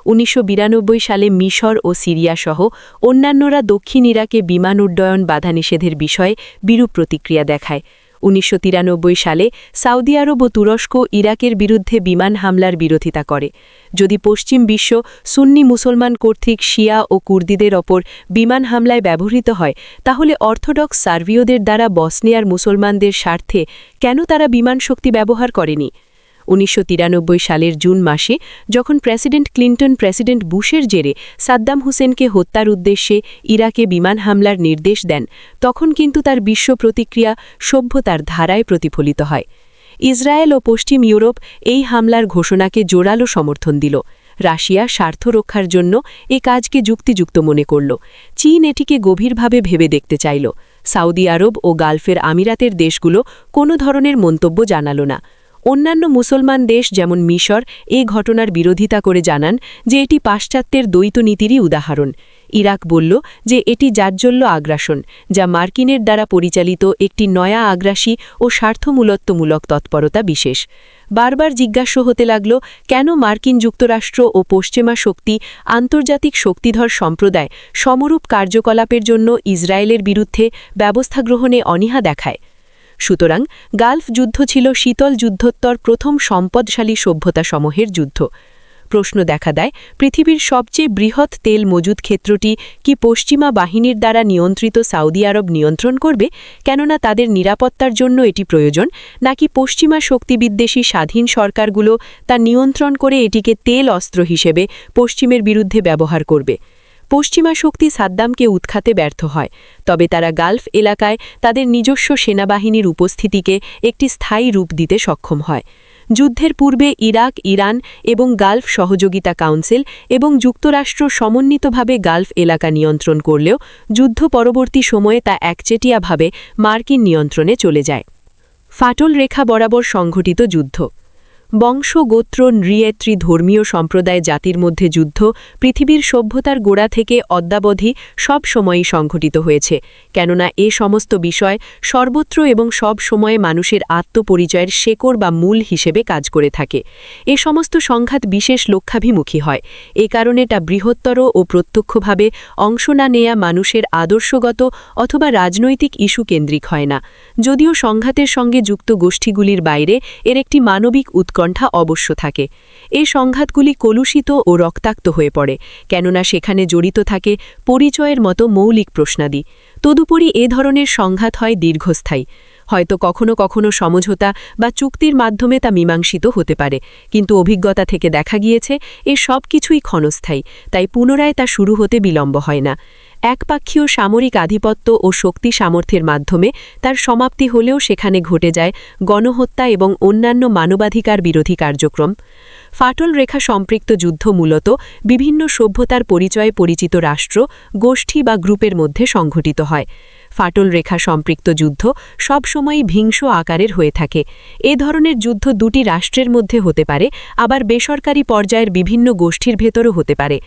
1992 সালে মিশর ও সিরিয়া সহ অন্যান্যরা দক্ষিণ ইরাকে বিমান উড্ডয়ন বাধা নিষেধের বিষয়ে বিরূপ প্রতিক্রিয়া দেখায়। 1993 সালে সৌদি আরব ও তুরস্ক ইরাকের বিরুদ্ধে বিমান হামলার বিরোধিতা করে। যদি পশ্চিম বিশ্ব সুন্নি মুসলমান কর্তৃক শিয়া ও কুর্দিদের ওপর বিমান হামলায় ব্যবহৃত হয়, তাহলে অর্থোডক্স সার্বীয়দের দ্বারা বসনিয়ার মুসলমানদের স্বার্থে কেন তারা বিমান শক্তি ব্যবহার করেনি? 1993 সালের জুন মাসে যখন প্রেসিডেন্ট ক্লিন্টন প্রেসিডেন্ট বুশের জেরে সাদ্দাম হুসেনকে হত্যার উদ্দেশ্যে ইরাকে বিমান হামলার নির্দেশ দেন, তখন কিন্তু তার বিশ্ব প্রতিক্রিয়া সভ্যতার ধারায় প্রতিফলিত হয়। ইসরায়েল ও পশ্চিম ইউরোপ এই হামলার ঘোষণাকে জোরালো সমর্থন দিল। রাশিয়া স্বার্থ রক্ষার জন্য এ কাজকে যুক্তিযুক্ত মনে করল। চীন এটিকে গভীরভাবে ভেবে দেখতে চাইল। সৌদি আরব ও গালফের আমিরাতের দেশগুলো কোনো ধরনের মন্তব্য জানাল না। অন্যান্য মুসলমান দেশ যেমন মিশর এই ঘটনার বিরোধিতা করে জানান যে এটি পাশ্চাত্যের দ্বৈত নীতিরই উদাহরণ। ইরাক বলল যে এটি জাজ্জল্য আগ্রাসন, যা মার্কিনের দ্বারা পরিচালিত একটি নয়া আগ্রাসী ও স্বার্থমূলত্বমূলক তৎপরতা বিশেষ। বারবার জিজ্ঞাসা হতে লাগল কেন মার্কিন যুক্তরাষ্ট্র ও পশ্চিমা শক্তি আন্তর্জাতিক শক্তিধর সম্প্রদায় সমরূপ কার্যকলাপের জন্য ইসরায়েলের বিরুদ্ধে ব্যবস্থা গ্রহণে অনীহা দেখায়। সুতরাং গালফ যুদ্ধ ছিল শীতল যুদ্ধোত্তর প্রথম সম্পদশালী সভ্যতাসমূহের যুদ্ধ। প্রশ্ন দেখা দেয়, পৃথিবীর সবচেয়ে বৃহৎ তেল মজুদ ক্ষেত্রটি কি পশ্চিমা বাহিনীর দ্বারা নিয়ন্ত্রিত সৌদি আরব নিয়ন্ত্রণ করবে, কেননা তাদের নিরাপত্তার জন্য এটি প্রয়োজন, নাকি পশ্চিমা শক্তিবিদ্বেষী স্বাধীন সরকারগুলো তা নিয়ন্ত্রণ করে এটিকে তেল অস্ত্র হিসেবে পশ্চিমের বিরুদ্ধে ব্যবহার করবে? পশ্চিমা শক্তি সাদ্দামকে উৎখাতে ব্যর্থ হয়, তবে তারা গালফ এলাকায় তাদের নিজস্ব সেনাবাহিনীর উপস্থিতিকে একটি স্থায়ী রূপ দিতে সক্ষম হয়। যুদ্ধের পূর্বে ইরাক, ইরান এবং গালফ সহযোগিতা কাউন্সিল এবং যুক্তরাষ্ট্র সমন্বিতভাবে গালফ এলাকা নিয়ন্ত্রণ করলেও যুদ্ধ পরবর্তী সময়ে তা একচেটিয়াভাবে মার্কিন নিয়ন্ত্রণে চলে যায়। ফাটল রেখা বরাবর সংঘটিত যুদ্ধ। বংশ, গোত্র, নৃয়েত্রী, ধর্মীয় সম্প্রদায়, জাতির মধ্যে যুদ্ধ পৃথিবীর সভ্যতার গোড়া থেকে অদ্যাবধি সব সময়ই সংঘটিত হয়েছে, কেননা এ সমস্ত বিষয় সর্বত্র এবং সব সময়ে মানুষের আত্মপরিচয়ের শেকড় বা মূল হিসেবে কাজ করে থাকে। এ সমস্ত সংঘাত বিশেষ লক্ষ্যাভিমুখী হয়, এ কারণে তা বৃহত্তর ও প্রত্যক্ষভাবে অংশ না নেয়া মানুষের আদর্শগত অথবা রাজনৈতিক ইস্যু কেন্দ্রিক হয় না। যদিও সংঘাতের সঙ্গে যুক্ত গোষ্ঠীগুলির বাইরে এর একটি মানবিক উৎকণ্ঠা অবশ্য থাকে। এই সংঘাতগুলি কলুষিত ও রক্তাক্ত হয়ে পড়ে, কেননা সেখানে জড়িত থাকে পরিচয়ের মতো মৌলিক প্রশ্নাদি। তদুপরি এ ধরনের সংঘাত হয় দীর্ঘস্থায়ী। হয়তো কখনো কখনো সমঝোতা বা চুক্তির মাধ্যমে তা মীমাংসিত হতে পারে, কিন্তু অভিজ্ঞতা থেকে দেখা গিয়েছে এ সব কিছুই ক্ষণস্থায়ী, তাই পুনরায় তা শুরু হতে বিলম্ব হয় না। একপাক্ষীয় সামরিক আধিপত্য ও শক্তি সামর্থ্যের মাধ্যমে তার সমাপ্তি হলেও সেখানে ঘটে যায় গণহত্যা এবং অন্যান্য মানবাধিকার বিরোধী কার্যক্রম। ফাটল রেখা সম্পৃক্ত যুদ্ধ মূলত বিভিন্ন সভ্যতার পরিচয়ে পরিচিত রাষ্ট্র, গোষ্ঠী বা গ্রুপের মধ্যে সংঘটিত হয়। ফাটল রেখা সম্পৃক্ত যুদ্ধ সবসময়ই হিংস্র আকারের হয়ে থাকে। এ ধরনের যুদ্ধ দুটি রাষ্ট্রের মধ্যে হতে পারে, আবার বেসরকারি পর্যায়ের বিভিন্ন গোষ্ঠীর ভেতরও হতে পারে।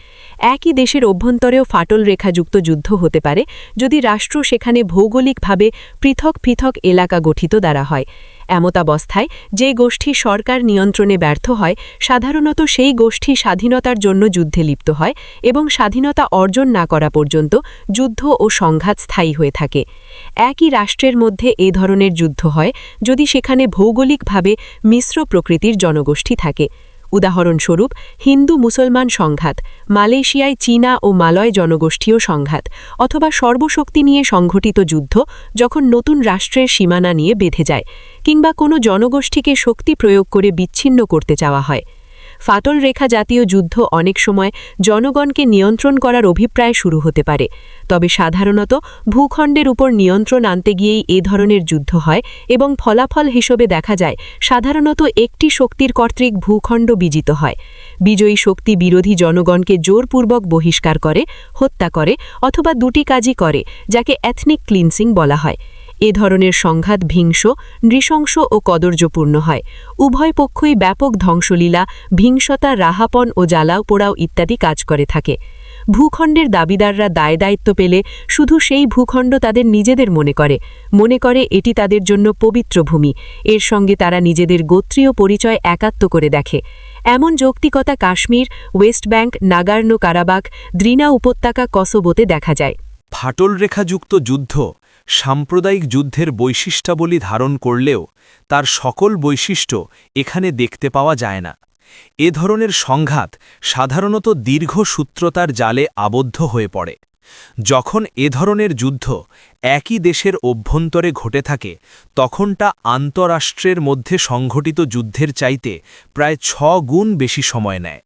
একই দেশের অভ্যন্তরেও ফাটল রেখাযুক্ত যুদ্ধ হতে পারে যদি রাষ্ট্র সেখানে ভৌগোলিকভাবে পৃথক পৃথক এলাকা গঠিত দ্বারা হয়। এমতাবস্থায় যে গোষ্ঠী সরকার নিয়ন্ত্রণে ব্যর্থ হয়, সাধারণত সেই গোষ্ঠী স্বাধীনতার জন্য যুদ্ধে লিপ্ত হয় এবং স্বাধীনতা অর্জন না করা পর্যন্ত যুদ্ধ ও সংঘাত স্থায়ী হয়ে থাকে। একই রাষ্ট্রের মধ্যে এ ধরনের যুদ্ধ হয় যদি সেখানে ভৌগোলিকভাবে মিশ্র প্রকৃতির জনগোষ্ঠী থাকে। উদাহরণস্বরূপ হিন্দু মুসলমান সংঘাত, মালয়েশিয়ায় চীনা ও মালয় জনগোষ্ঠীয় সংঘাত, অথবা সর্বশক্তি নিয়ে সংঘটিত যুদ্ধ যখন নতুন রাষ্ট্রের সীমানা নিয়ে বেঁধে যায়, কিংবা কোনো জনগোষ্ঠীকে শক্তি প্রয়োগ করে বিচ্ছিন্ন করতে চাওয়া হয়। ফাটল রেখা জাতীয় যুদ্ধ অনেক সময় জনগণকে নিয়ন্ত্রণ করার অভিপ্রায় শুরু হতে পারে, তবে সাধারণত ভূখণ্ডের উপর নিয়ন্ত্রণ আনতে গিয়েই এ ধরনের যুদ্ধ হয় এবং ফলাফল হিসেবে দেখা যায় সাধারণত একটি শক্তির কর্তৃক ভূখণ্ড বিজিত হয়। বিজয়ী শক্তি বিরোধী জনগণকে জোরপূর্বক বহিষ্কার করে, হত্যা করে অথবা দুটি কাজই করে, যাকে এথনিক ক্লিনসিং বলা হয়। এ ধরনের সংঘাত হিংস্র, নৃশংস ও কদর্যপূর্ণ হয়। উভয় পক্ষই ব্যাপক ধ্বংসলীলা, হিংসতা, রাহাপন ও জ্বালাও পোড়াও ইত্যাদি কাজ করে থাকে। ভূখণ্ডের দাবিদাররা দায়দায়িত্ব পেলে শুধু সেই ভূখণ্ড তাদের নিজেদের মনে করে এটি তাদের জন্য পবিত্র ভূমি। এর সঙ্গে তারা নিজেদের গোত্রীয় পরিচয় একাত্ম করে দেখে। এমন যৌক্তিকতা Kashmir, West Bank, Nagorno Karabakh, Drina উপত্যকা, কসোভোতে দেখা যায়। ফাটল রেখাযুক্ত যুদ্ধ সাম্প্রদায়িক যুদ্ধের বৈশিষ্ট্যাবলী ধারণ করলেও তার সকল বৈশিষ্ট্য এখানে দেখতে পাওয়া যায় না। এ ধরনের সংঘাত সাধারণত দীর্ঘ সূত্রতার জালে আবদ্ধ হয়ে পড়ে। যখন এ ধরনের যুদ্ধ একই দেশের অভ্যন্তরে ঘটে থাকে তখন তা আন্তরাষ্ট্রের মধ্যে সংঘটিত যুদ্ধের চাইতে প্রায় ৬ গুণ বেশি সময় নেয়।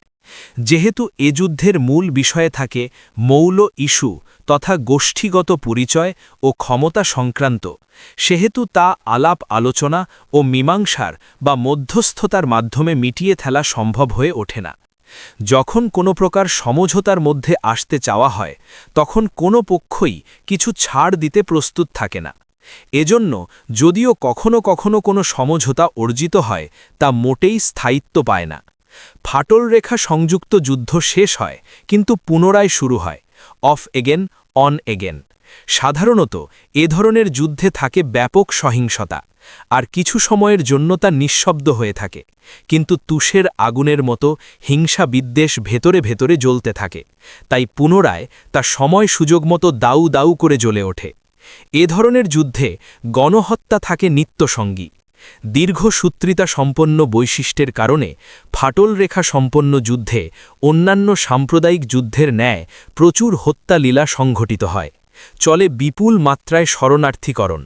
যেহেতু এ যুদ্ধের মূল বিষয়ে থাকে মৌল ইস্যু তথা গোষ্ঠীগত পরিচয় ও ক্ষমতা সংক্রান্ত, সেহেতু তা আলাপ আলোচনা ও মীমাংসার বা মধ্যস্থতার মাধ্যমে মিটিয়ে ফেলা সম্ভব হয়ে ওঠে না। যখন কোনো প্রকার সমঝোতার মধ্যে আসতে চাওয়া হয় তখন কোনো পক্ষই কিছু ছাড় দিতে প্রস্তুত থাকে না। এজন্য যদিও কখনো কখনো কোনো সমঝোতা অর্জিত হয় তা মোটেই স্থায়িত্ব পায় না। ফাটল রেখা সংযুক্ত যুদ্ধ শেষ হয় কিন্তু পুনরায় শুরু হয়, অফ এগেন অন এগেন। সাধারণত এ ধরনের যুদ্ধে থাকে ব্যাপক সহিংসতা, আর কিছু সময়ের জন্য তা নিঃশব্দ হয়ে থাকে, কিন্তু তুষের আগুনের মতো হিংসা বিদ্বেষ ভেতরে ভেতরে জ্বলতে থাকে, তাই পুনরায় তা সময় সুযোগ মতো দাউ দাউ করে জ্বলে ওঠে। এ ধরনের যুদ্ধে গণহত্যা থাকে নিত্যসঙ্গী। দীর্ঘসূত্রিতা সম্পন্ন বৈশিষ্ট্যের কারণে ফাটল রেখা সম্পন্ন যুদ্ধে অন্যান্য সাম্প্রদায়িক যুদ্ধের ন্যায় প্রচুর হত্যালীলা সংঘটিত হয়। চলে বিপুল মাত্রায় শরণার্থীকরণ।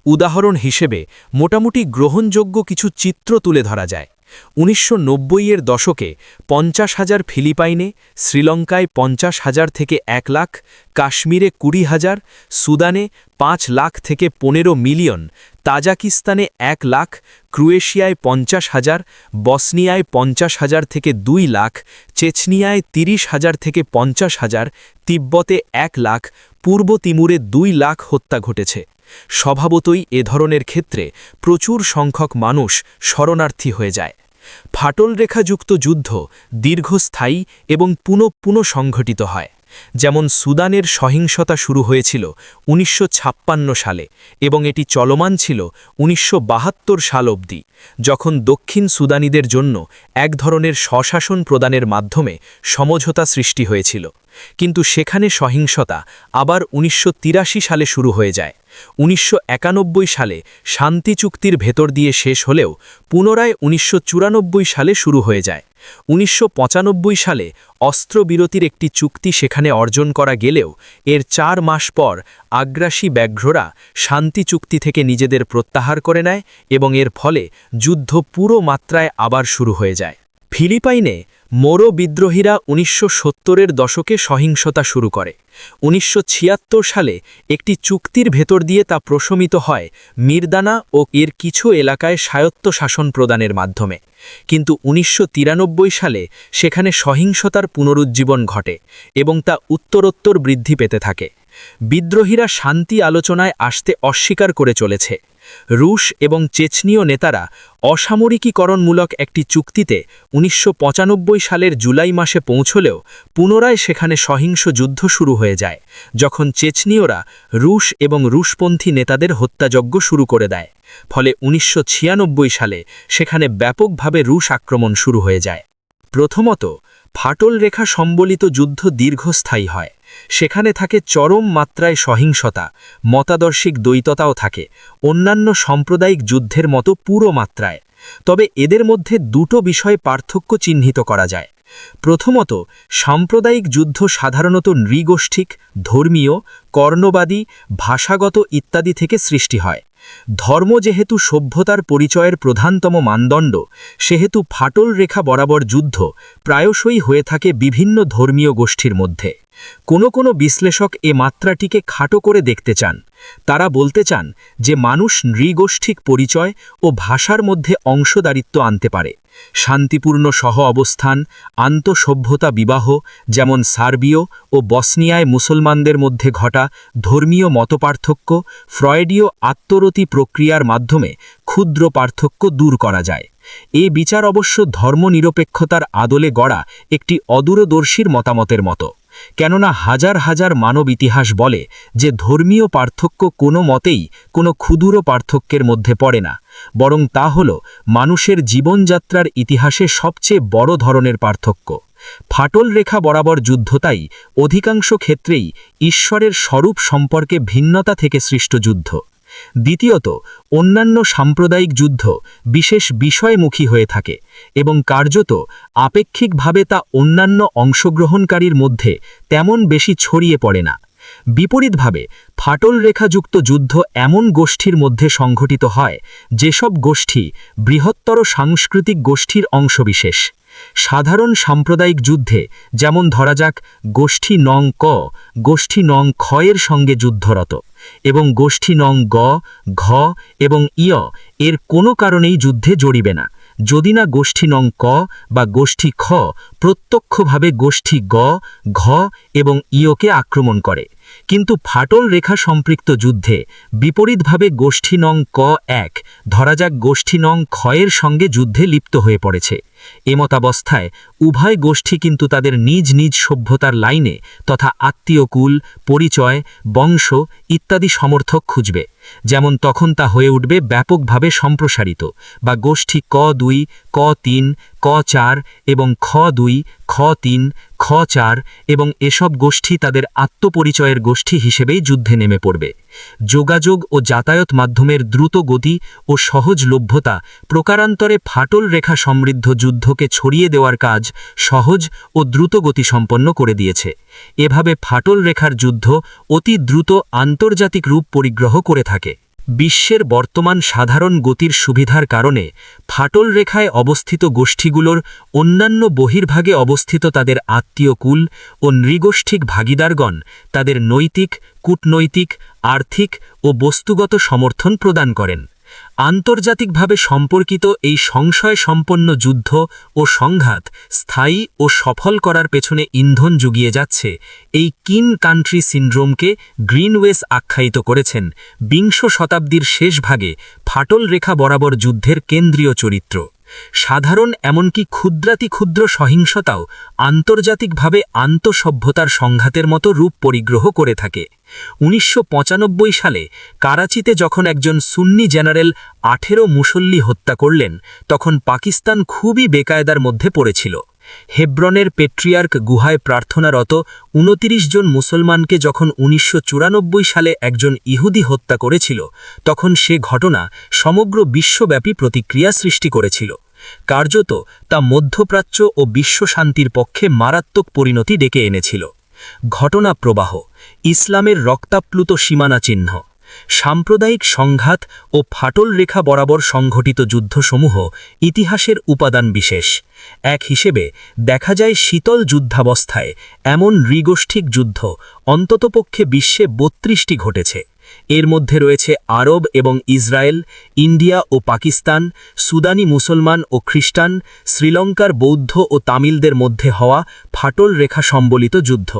উদাহরণ হিসেবে মোটামুটি গ্রহণযোগ্য কিছু চিত্র তুলে ধরা যায়। ১৯৯০-এর দশকে ৫০,০০০ ফিলিপাইনে, শ্রীলঙ্কায় ৫০,০০০ থেকে ১ লাখ, কাশ্মীরে ২০,০০০, সুদানে ৫ লাখ থেকে ১৫ মিলিয়ন, তাজাকিস্তানে ১ লাখ, ক্রোয়েশিয়ায় ৫০,০০০, বসনিয়ায় ৫০,০০০ থেকে ২ লাখ, চেচনিয়ায় ৩০,০০০ থেকে ৫০,০০০, তিব্বতে ১ লাখ, পূর্ব তিমুরে ২ লাখ হত্যা ঘটেছে। স্বভাবতই এ ধরনের ক্ষেত্রে প্রচুর সংখ্যক মানুষ শরণার্থী হয়ে যায়। ফাটল রেখাযুক্ত যুদ্ধ দীর্ঘস্থায়ী এবং পুনঃ সংঘটিত হয়। যেমন সুদানের সহিংসতা শুরু হয়েছিল ১৯৫৬ সালে এবং এটি চলমান ছিল ১৯৭২ সাল অবধি, যখন দক্ষিণ সুদানিদের জন্য এক ধরনের স্বশাসন প্রদানের মাধ্যমে সমঝোতা সৃষ্টি হয়েছিল। কিন্তু সেখানে সহিংসতা আবার ১৯৮৩ সালে শুরু হয়ে যায়। ১৯৯১ সালে শান্তি চুক্তির ভেতর দিয়ে শেষ হলেও পুনরায় ১৯৯৪ সালে শুরু হয়ে যায়। ১৯৯৫ সালে অস্ত্রবিরতির একটি চুক্তি সেখানে অর্জন করা গেলেও এর ৪ মাস পর আগ্রাসী ব্যাঘ্ররা শান্তি চুক্তি থেকে নিজেদের প্রত্যাহার করে নেয় এবং এর ফলে যুদ্ধ পুরো মাত্রায় আবার শুরু হয়ে যায়। ফিলিপাইনে মোরো বিদ্রোহীরা ১৯৭০-এর দশকে সহিংসতা শুরু করে। ১৯৭৬ সালে একটি চুক্তির ভেতর দিয়ে তা প্রশমিত হয় মিরদানা ও এর কিছু এলাকায় স্বায়ত্তশাসন প্রদানের মাধ্যমে। কিন্তু ১৯৯৩ সালে সেখানে সহিংসতার পুনরুজ্জীবন ঘটে এবং তা উত্তরোত্তর বৃদ্ধি পেতে থাকে। বিদ্রোহীরা শান্তি আলোচনায় আসতে অস্বীকার করে চলেছে। রুশ এবং চেচনীয় নেতারা অসামরিকীকরণমূলক একটি চুক্তিতে ১৯৯৫ সালের জুলাই মাসে পৌঁছলেও পুনরায় সেখানে সহিংস যুদ্ধ শুরু হয়ে যায়, যখন চেচনীয়রা রুশ এবং রুশপন্থী নেতাদের হত্যাযজ্ঞ শুরু করে দেয়। ফলে ১৯৯৬ সালে সেখানে ব্যাপকভাবে রুশ আক্রমণ শুরু হয়ে যায়। প্রথমত, ফাটল রেখা সম্বলিত যুদ্ধ দীর্ঘস্থায়ী হয়। সেখানে থাকে চরম মাত্রায় সহিংসতা, মতাদর্শিক দ্বৈততাও থাকে, অন্যান্য সাম্প্রদায়িক যুদ্ধের মতো পুরো মাত্রায়। তবে এদের মধ্যে দুটো বিষয়ে পার্থক্য চিহ্নিত করা যায়। প্রথমত, সাম্প্রদায়িক যুদ্ধ সাধারণত নৃগোষ্ঠিক, ধর্মীয়, কর্ণবাদী, ভাষাগত ইত্যাদি থেকে সৃষ্টি হয়। ধর্ম যেহেতু সভ্যতার পরিচয়ের প্রধানতম মানদণ্ড, সেহেতু ফাটল রেখা বরাবর যুদ্ধ প্রায়শই হয়ে থাকে বিভিন্ন ধর্মীয় গোষ্ঠীর মধ্যে। কোনো বিশ্লেষক এ মাত্রাটিকে খাটো করে দেখতে চান। তারা বলতে চান যে মানুষ নৃগোষ্ঠিক পরিচয় ও ভাষার মধ্যে অংশদারিত্ব আনতে পারে। শান্তিপূর্ণ সহ অবস্থান, আন্তঃসভ্যতা বিবাহ, যেমন সার্বীয় ও বসনিয়ায় মুসলমানদের মধ্যে ঘটা ধর্মীয় মতপার্থক্য, ফ্রয়েডীয় আত্মরতি প্রক্রিয়ার মাধ্যমে ক্ষুদ্র পার্থক্য দূর করা যায়। এ বিচার অবশ্য ধর্মনিরপেক্ষতার আদলে গড়া একটি অদূরদর্শীর মতামতের মতো, কেননা হাজার হাজার মানব ইতিহাস বলে যে ধর্মীয় পার্থক্য কোনো মতেই কোনো ক্ষুদ্র পার্থক্যের মধ্যে পড়ে না, বরং তা হল মানুষের জীবনযাত্রার ইতিহাসে সবচেয়ে বড় ধরনের পার্থক্য। ফাটল রেখা বরাবর যুদ্ধ তাই অধিকাংশ ক্ষেত্রেই ঈশ্বরের স্বরূপ সম্পর্কে ভিন্নতা থেকে সৃষ্ট যুদ্ধ। দ্বিতীয়ত, অন্যান্য সাম্প্রদায়িক যুদ্ধ বিশেষ বিষয়মুখী হয়ে থাকে এবং কার্যত আপেক্ষিকভাবে তা অন্যান্য অংশগ্রহণকারীর মধ্যে তেমন বেশি ছড়িয়ে পড়ে না। বিপরীতভাবে ফাটল রেখাযুক্ত যুদ্ধ এমন গোষ্ঠীর মধ্যে সংঘটিত হয় যেসব গোষ্ঠী বৃহত্তর সাংস্কৃতিক গোষ্ঠীর অংশবিশেষ। সাধারণ সাম্প্রদায়িক যুদ্ধে যেমন ধরা যাক গোষ্ঠী নং ক গোষ্ঠী নং খ এর সঙ্গে যুদ্ধরত এবং গোষ্ঠী নং গ ঘ এবং ইয় এর কোনো কারণেই যুদ্ধে জড়িবে না, যদি না গোষ্ঠী নং ক বা গোষ্ঠী খ প্রত্যক্ষভাবে গোষ্ঠী গ ঘ এবং ইয়কে আক্রমণ করে। কিন্তু ফাটল রেখা সম্পৃক্ত যুদ্ধে বিপরীতভাবে গোষ্ঠী নং ক এক ধরা যাক গোষ্ঠী নং খ এর সঙ্গে যুদ্ধে লিপ্ত হয়ে পড়েছে। এমতাবস্থায় উভয় গোষ্ঠী কিন্তু তাদের নিজ নিজ সভ্যতার লাইনে তথা আত্মীয়কুল, পরিচয়, বংশ ইত্যাদি সমর্থক খুঁজবে, যেমন তখন তা হয়ে উঠবে ব্যাপকভাবে সম্প্রসারিত, বা গোষ্ঠী ক দুই, ক তিন, ক চার এবং খ দুই, খ তিন, খ চার এবং এসব গোষ্ঠী তাদের আত্মপরিচয়ের গোষ্ঠী হিসেবেই যুদ্ধে নেমে পড়বে। যোগাযোগ ও যাতায়াত মাধ্যমের দ্রুত গতি ও সহজলভ্যতা প্রকারান্তরে ফাটল রেখা সমৃদ্ধ যুদ্ধকে ছড়িয়ে দেওয়ার কাজ সহজ ও দ্রুত গতিসম্পন্ন করে দিয়েছে। এভাবে ফাটল রেখার যুদ্ধ অতি দ্রুত আন্তর্জাতিক রূপ পরিগ্রহ করে থাকে। বিশ্বের বর্তমান সাধারণ গতির সুবিধার কারণে ফাটল রেখায় অবস্থিত গোষ্ঠীগুলোর অন্যান্য বহির্ভাগে অবস্থিত তাদের আত্মীয়কুল ও নৃগোষ্ঠিক ভাগিদারগণ তাদের নৈতিক, কূটনৈতিক, আর্থিক ও বস্তুগত সমর্থন প্রদান করেন। আন্তর্জাতিকভাবে সম্পর্কিত এই সংশয় সম্পন্ন যুদ্ধ ও সংঘাত স্থায়ী ও সফল করার পেছনে ইন্ধন জুগিয়ে যাচ্ছে এই কিন কান্ট্রি সিন্ড্রোমকে গ্রিনওয়েস আখ্যায়িত করেছেন বিংশ শতাব্দীর শেষ ভাগে ফাটল রেখা বরাবর যুদ্ধের কেন্দ্রীয় চরিত্র। সাধারণ এমনকি ক্ষুদ্রাতিক্ষুদ্র সহিংসতাও আন্তর্জাতিকভাবে আন্তঃসভ্যতার সংঘাতের মতো রূপ পরিগ্রহ করে থাকে। ১৯৯৫ সালে কারাচিতে যখন একজন সুন্নি জেনারেল ১৮ মুসল্লি হত্যা করলেন, তখন পাকিস্তান খুবই বেকায়দার মধ্যে পড়েছিল। হেব্রনের পেট্রিয়ার্ক গুহায় প্রার্থনারত ২৯ জন মুসলমানকে যখন ১৯৯৪ সালে একজন ইহুদি হত্যা করেছিল, তখন সে ঘটনা সমগ্র বিশ্বব্যাপী প্রতিক্রিয়া সৃষ্টি করেছিল। কার্যত তা মধ্যপ্রাচ্য ও বিশ্বশান্তির পক্ষে মারাত্মক পরিণতি ডেকে এনেছিল। ঘটনা প্রবাহ, ইসলামের রক্তাপ্লুত সীমানা চিহ্ন, সাম্প্রদায়িক সংঘাত ও ফাটল রেখা বরাবর সংঘটিত যুদ্ধসমূহ ইতিহাসের উপাদান বিশেষ। এক হিসেবে দেখা যায় শীতল যুদ্ধাবস্থায় এমন নৃগোষ্ঠিক যুদ্ধ অন্ততপক্ষে বিশ্বে ৩২টি ঘটেছে। এর মধ্যে রয়েছে আরব এবং ইসরায়েল, ইন্ডিয়া ও পাকিস্তান, সুদানি মুসলমান ও খ্রিস্টান, শ্রীলঙ্কার বৌদ্ধ ও তামিলদের মধ্যে হওয়া ফাটল রেখা সম্বলিত যুদ্ধ।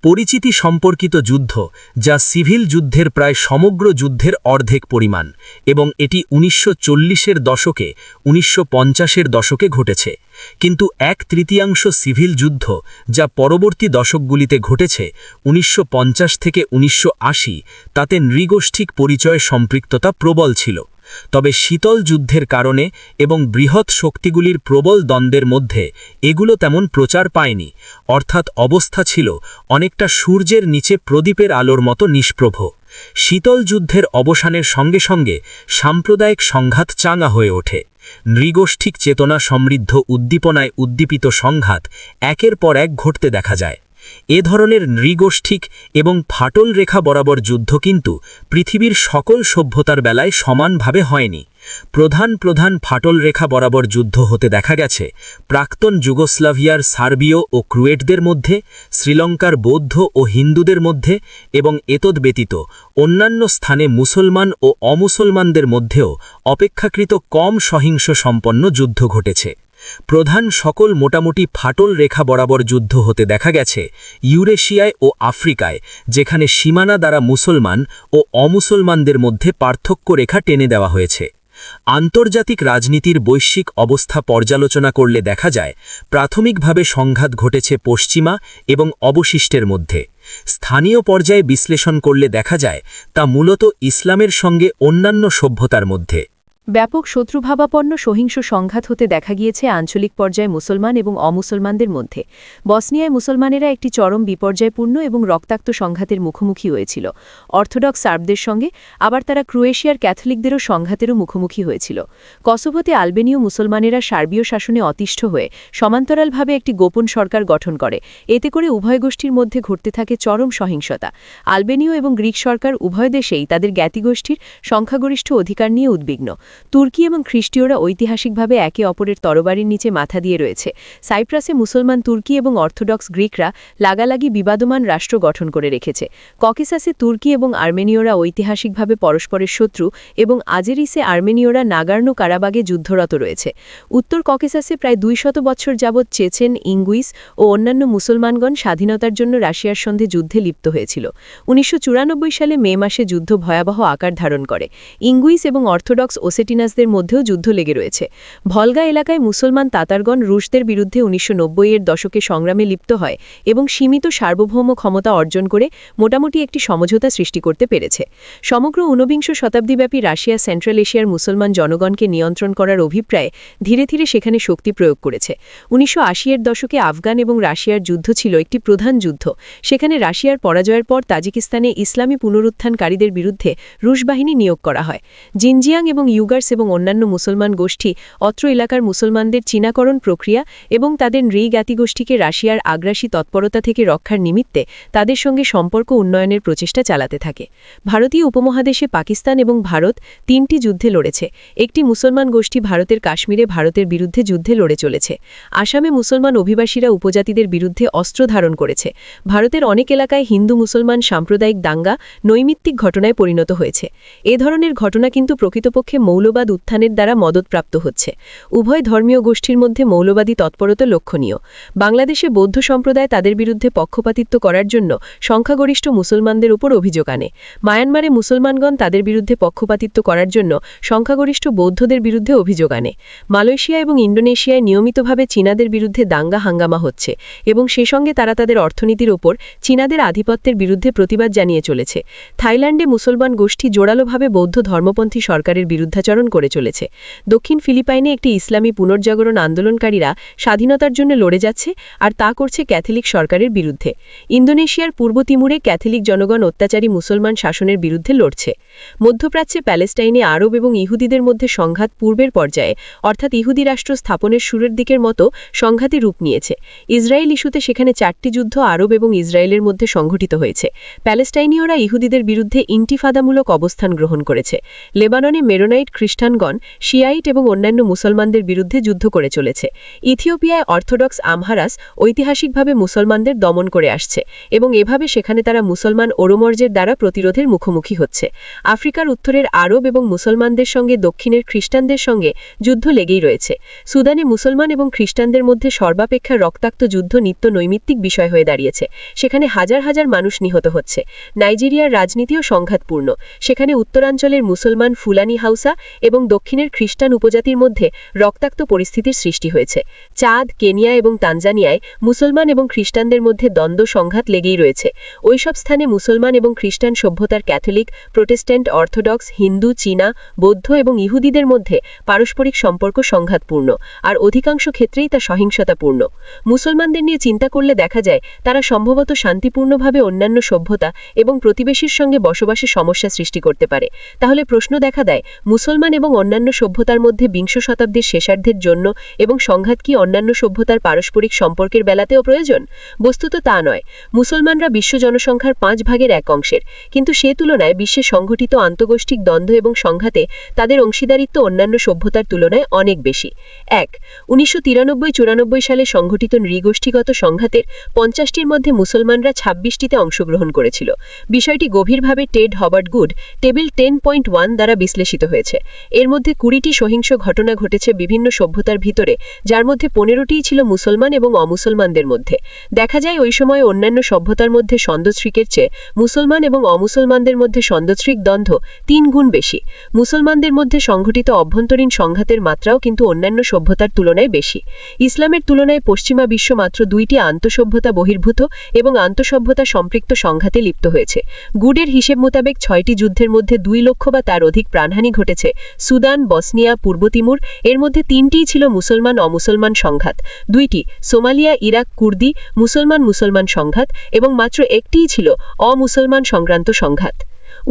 পরিচিতি সম্পর্কিত যুদ্ধ যা সিভিল যুদ্ধের প্রায় সমগ্র যুদ্ধের অর্ধেক পরিমাণ, এবং এটি ১৯৪০-এর দশকে ১৯৫০-এর দশকে ঘটেছে। কিন্তু ১/৩ সিভিল যুদ্ধ যা পরবর্তী দশকগুলিতে ঘটেছে ১৯৫০ থেকে ১৯৮০, তাতে নৃগোষ্ঠিক পরিচয় সম্পৃক্ততা প্রবল ছিল। তবে শীতল যুদ্ধের কারণে এবং বৃহৎ শক্তিগুলির প্রবল দ্বন্দ্বের মধ্যে এগুলো তেমন প্রচার পায়নি, অর্থাৎ অবস্থা ছিল অনেকটা সূর্যের নিচে প্রদীপের আলোর মতো নিষ্প্রভ। শীতল যুদ্ধের অবসানের সঙ্গে সঙ্গে সাম্প্রদায়িক সংঘাত চাঙা হয়ে ওঠে। নৃগোষ্ঠিক চেতনা সমৃদ্ধ উদ্দীপনায় উদ্দীপিত সংঘাত একের পর এক ঘটতে দেখা যায়। এ ধরনের নৃগোষ্ঠিক এবং ফাটল রেখা বরাবর যুদ্ধ কিন্তু পৃথিবীর সকল সভ্যতার বেলায় সমানভাবে হয়নি। প্রধান প্রধান ফাটল রেখা বরাবর যুদ্ধ হতে দেখা গেছে প্রাক্তন যুগোস্লাভিয়ার সার্বীয় ও ক্রোয়েটদের মধ্যে, শ্রীলঙ্কার বৌদ্ধ ও হিন্দুদের মধ্যে এবং এতদ্ব্যতীত অন্যান্য স্থানে মুসলমান ও অমুসলমানদের মধ্যেও অপেক্ষাকৃত কম সহিংস সম্পন্ন যুদ্ধ ঘটেছে। প্রধান সকল মোটামুটি ফাটল রেখা বরাবর যুদ্ধ হতে দেখা গেছে ইউরেশিয়ায় ও আফ্রিকায়, যেখানে সীমানা দ্বারা মুসলমান ও অমুসলমানদের মধ্যে পার্থক্য রেখা টেনে দেওয়া হয়েছে। আন্তর্জাতিক রাজনীতির বৈশ্বিক অবস্থা পর্যালোচনা করলে দেখা যায় প্রাথমিকভাবে সংঘাত ঘটেছে পশ্চিমা এবং অবশিষ্টের মধ্যে। স্থানীয় পর্যায়ে বিশ্লেষণ করলে দেখা যায় তা মূলত ইসলামের সঙ্গে অন্যান্য সভ্যতার মধ্যে। ব্যাপক শত্রুভাবাপন্ন সহিংস সংঘাত হতে দেখা গিয়েছে আঞ্চলিক পর্যায়ে মুসলমান এবং অমুসলমানদের মধ্যে। বসনিয়ায় মুসলমানেরা একটি চরম বিপর্যয়পূর্ণ এবং রক্তাক্ত সংঘাতের মুখোমুখি হয়েছিল অর্থোডক্স সার্বদের সঙ্গে, আবার তারা ক্রোয়েশিয়ার ক্যাথলিকদেরও সংঘাতেরও মুখোমুখি হয়েছিল। কসোভোতে আলবেনীয় মুসলমানেরা সার্বীয় শাসনে অতিষ্ঠ হয়ে সমান্তরালভাবে একটি গোপন সরকার গঠন করে। এতে করে উভয় গোষ্ঠীর মধ্যে ঘটতে থাকে চরম সহিংসতা। আলবেনীয় এবং গ্রিক সরকার উভয় দেশেই তাদের জ্ঞাতিগোষ্ঠীর সংখ্যাগরিষ্ঠ অধিকার নিয়ে উদ্বিগ্ন। তুর্কি এবং খ্রিস্টীয়রা ঐতিহাসিকভাবে একে অপরের তরবারির নিচে মাথা দিয়ে রয়েছে। সাইপ্রাসে মুসলমান তুর্কি এবং অর্থোডক্স গ্রিকরা লাগালাগি বিবাদমান রাষ্ট্র গঠন করে রেখেছে। ককেসাসে তুর্কি এবং আর্মেনীয়রা ঐতিহাসিকভাবে পরস্পরের শত্রু এবং আজেরিসে আর্মেনীয়রা নাগার্নো কারাবাগে যুদ্ধরত রয়েছে। উত্তর ককেসাসে প্রায় 200 বছর যাবৎ চেচেন, ইঙ্গুইস ও অন্যান্য মুসলমানগণ স্বাধীনতার জন্য রাশিয়ার সঙ্গে যুদ্ধে লিপ্ত হয়েছিল। 1994 সালে মে মাসে যুদ্ধ ভয়াবহ আকার ধারণ করে। ইঙ্গুইস এবং অর্থোডক্স ওসেটিনাসদের মধ্যেও যুদ্ধ লেগে রয়েছে। ভলগা এলাকায় মুসলমান তাতারগণ রুশদের বিরুদ্ধে 1990-এর দশকে সংগ্রামে লিপ্ত হয় এবং সীমিত সার্বভৌম ক্ষমতা অর্জন করে মোটামুটি একটি সমঝোতা সৃষ্টি করতে পেরেছে। সমগ্র ঊনবিংশ শতাব্দীব্যাপী রাশিয়া সেন্ট্রাল এশিয়ার মুসলমান জনগণকে নিয়ন্ত্রণ করার অভিপ্রায়ে ধীরে ধীরে সেখানে শক্তি প্রয়োগ করেছে। 1980-এর দশকে আফগান এবং রাশিয়ার যুদ্ধ ছিল একটি প্রধান যুদ্ধ। সেখানে রাশিয়ার পরাজয়ের পর তাজিকিস্তানে ইসলামী পুনরুত্থানকারীদের বিরুদ্ধে রুশ বাহিনী নিয়োগ করা হয়। জিনজিয়াং এবং ইউগার্স এবং অন্যান্য মুসলমান গোষ্ঠী অত্র এলাকার মুসলমানদের চীনাকরণ প্রক্রিয়া এবং তাদের নৃ-জ্ঞাতিগোষ্ঠীকে রাশিয়ার আগ্রাসী তৎপরতা থেকে রক্ষার নিমিত্তে তাদের সঙ্গে সম্পর্ক উন্নয়নের প্রচেষ্টা চালাতে থাকে। ভারতীয় উপমহাদেশে পাকিস্তান এবং ভারত 3টি যুদ্ধে লড়েছে। একটি মুসলমান গোষ্ঠী ভারতের কাশ্মীরে ভারতের বিরুদ্ধে যুদ্ধে লড়ে চলেছে। আসামে মুসলমান অভিবাসীরা উপজাতিদের বিরুদ্ধে অস্ত্র ধারণ করেছে। ভারতের অনেক এলাকায় হিন্দু মুসলমান সাম্প্রদায়িক দাঙ্গা নৈমিত্তিক ঘটনায় পরিণত হয়েছে। এ ধরনের ঘটনা কিন্তু প্রকৃতপক্ষে মৌলবাদ উত্থানের দ্বারা মদতপ্রাপ্ত হচ্ছে। উভয় ধর্মীয় গোষ্ঠীর মধ্যে মৌলবাদী তৎপরতা লক্ষণীয়। বাংলাদেশে বৌদ্ধ সম্প্রদায় তাদের বিরুদ্ধে পক্ষপাতিত্ব করার জন্য সংখ্যাগরিষ্ঠ মুসলমানদের উপর অভিযোগ আনে। মায়ানমারে মুসলমানগণ তাদের বিরুদ্ধে পক্ষপাতিত্ব করার জন্য সংখ্যাগরিষ্ঠ বৌদ্ধদের বিরুদ্ধে অভিযোগ আনে। মালয়েশিয়া এবং ইন্দোনেশিয়ায় নিয়মিতভাবে চীনাদের বিরুদ্ধে দাঙ্গা হাঙ্গামা হচ্ছে এবং সে সঙ্গে তারা তাদের অর্থনীতির ওপর চীনাদের আধিপত্যের বিরুদ্ধে প্রতিবাদ জানিয়ে চলেছে। থাইল্যান্ডে মুসলমান গোষ্ঠী জোরালোভাবে বৌদ্ধ ধর্মপন্থী সরকারের বিরুদ্ধাচরণ করে চলেছে। দক্ষিণ ফিলিপাইনে একটি ইসলামী পুনর্জাগরণ আন্দোলনকারীরা স্বাধীনতার জন্য লড়ে যাচ্ছে আর তা করছে ক্যাথলিক সরকারের বিরুদ্ধে। ইন্দোনেশিয়ার পূর্ব তিমুরে ক্যাথলিক জনগণ অত্যাচারী মুসলমান শাসনের বিরুদ্ধে লড়ছে। মধ্যপ্রাচ্যে প্যালেস্টাইনে আরব এবং ইহুদিদের মধ্যে সংঘাত পূর্বের পর্যায়ে অর্থাৎ ইহুদি রাষ্ট্র স্থাপনের শুরুর দিকের মতো সংঘাতে রূপ নিয়েছে। ইসরায়েল ইস্যুতে সেখানে 4টি যুদ্ধ আরব এবং ইসরায়েলের মধ্যে সংঘটিত হয়েছে। প্যালেস্টাইনীয়রা ইহুদিদের বিরুদ্ধে ইন্টিফাদামূলক অবস্থান গ্রহণ করেছে। লেবাননে মেরোনাইট খ্রিস্টানগণ শিয়াইট এবং অন্যান্য মুসলমানদের বিরুদ্ধে যুদ্ধ করে চলেছে। ইথিওপিয়ায় অর্থোডক্স আমহারাস ঐতিহাসিকভাবে মুসলমানদের দমন করে আসছে এবং এভাবে সেখানে তারা মুসলমান ওরমর্জের দ্বারা প্রতিরোধের মুখোমুখি হচ্ছে। আফ্রিকার উত্তরের আরব এবং মুসলমানদের সঙ্গে দক্ষিণের খ্রিস্টানদের সঙ্গে যুদ্ধ লেগেই রয়েছে। সুদানে মুসলমান এবং খ্রিস্টানদের মধ্যে সর্বাপেক্ষা রক্তাক্ত যুদ্ধ নিত্য নৈমিত্তিক বিষয় হয়ে দাঁড়িয়েছে। সেখানে হাজার হাজার মানুষ নিহত হচ্ছে। নাইজেরিয়ার রাজনীতিও সংঘাতপূর্ণ। সেখানে উত্তরাঞ্চলের মুসলমান ফুলানি হাউসা এবং দক্ষিণের খ্রিস্টান উপজাতির মধ্যে রক্তাক্ত পরিস্থিতির সৃষ্টি হয়েছে। চাদ, কেনিয়া এবং তানজানিয়ায় মুসলমান এবং খ্রিস্টানদের মধ্যে দ্বন্দ্ব সংঘাত লেগেই রয়েছে। ওইসব স্থানে মুসলমান এবং খ্রিস্টান সভ্যতার ক্যাথলিক, প্রোটেস্ট্যান্ট, অর্থোডক্স, হিন্দু, চীনা, বৌদ্ধ এবং ইহুদিদের মধ্যে পারস্পরিক সম্পর্ক সংঘাতপূর্ণ, আর অধিকাংশ ক্ষেত্রেই তা সহিংসতাপূর্ণ। মুসলমানদের নিয়ে চিন্তা করলে দেখা যায় তারা সম্ভবত শান্তিপূর্ণভাবে অন্যান্য সভ্যতা এবং প্রতিবেশীর সঙ্গে বসবাসে সমস্যা সৃষ্টি করতে পারে। তাহলে প্রশ্ন দেখা দেয়, মুসলমান এবং অন্যান্য সভ্যতার মধ্যে বিংশ শতাব্দীর শেষার্ধের জন্য এবং সংঘাত কি অন্যান্য সভ্যতার পারস্পরিক সম্পর্কের বেলাতেও প্রয়োজন? বস্তুত তা নয়। মুসলমানরা বিশ্ব জনসংখ্যার 5/1 কিন্তু সে তুলনায় বিশ্বে সংঘটিত আন্তঃগোষ্ঠিক দ্বন্দ্ব এবং সংঘাতে তাদের অংশীদারিত্ব অন্যান্য সভ্যতার তুলনায় অনেক বেশি। 1993-94 সালে সংঘটিত নৃগোষ্ঠীগত সংঘাতের 50টির মধ্যে মুসলমানরা 26টিতে অংশগ্রহণ করেছিল। বিষয়টি গভীরভাবে টেড হবার্ট গুড টেবিল 10.1 দ্বারা বিশ্লেষিত হয়েছে। এর মধ্যে 20টি সহিংস ঘটনা ঘটেছে বিভিন্ন সভ্যতার ভিতরে, যার মধ্যে 15টিই ছিল মুসলমান এবং অমুসলমানদের মধ্যে। দেখা যায় ওই সময় অন্যান্য সভ্যতার মধ্যে সন্দ্বস্ট্রিকের চেয়ে মুসলমান এবং অমুসলমানদের মধ্যে সন্দ্বস্ট্রিক দ্বন্দ্ব 3 গুণ বেশি। মুসলমানদের মধ্যে সংঘটিত অভ্যন্তরীণ সংঘাতের মাত্রাও কিন্তু অন্যান্য সভ্যতার তুলনায় বেশি। ইসলামের তুলনায় পশ্চিমা বিশ্ব মাত্র 2টি আন্তঃসভ্যতা বহির্ভূত এবং আন্তঃসভ্যতা সম্পৃক্ত সংঘাতে লিপ্ত হয়েছে। গুডের হিসেব মোতাবেক 6টি যুদ্ধের মধ্যে 2 লক্ষ বা তার অধিক প্রাণহানি ঘটেছে সুদান, বসনিয়া, পূর্ব তিমুর, এর মধ্যে 3টিই ছিল মুসলমান অমুসলমান সংঘাত, 2টি সোমালিয়া, ইরাক, কুর্দি, মুসলমান মুসলমান সংঘাত এবং মাত্র একটিই ছিল অমুসলমান সংক্রান্ত সংঘাত।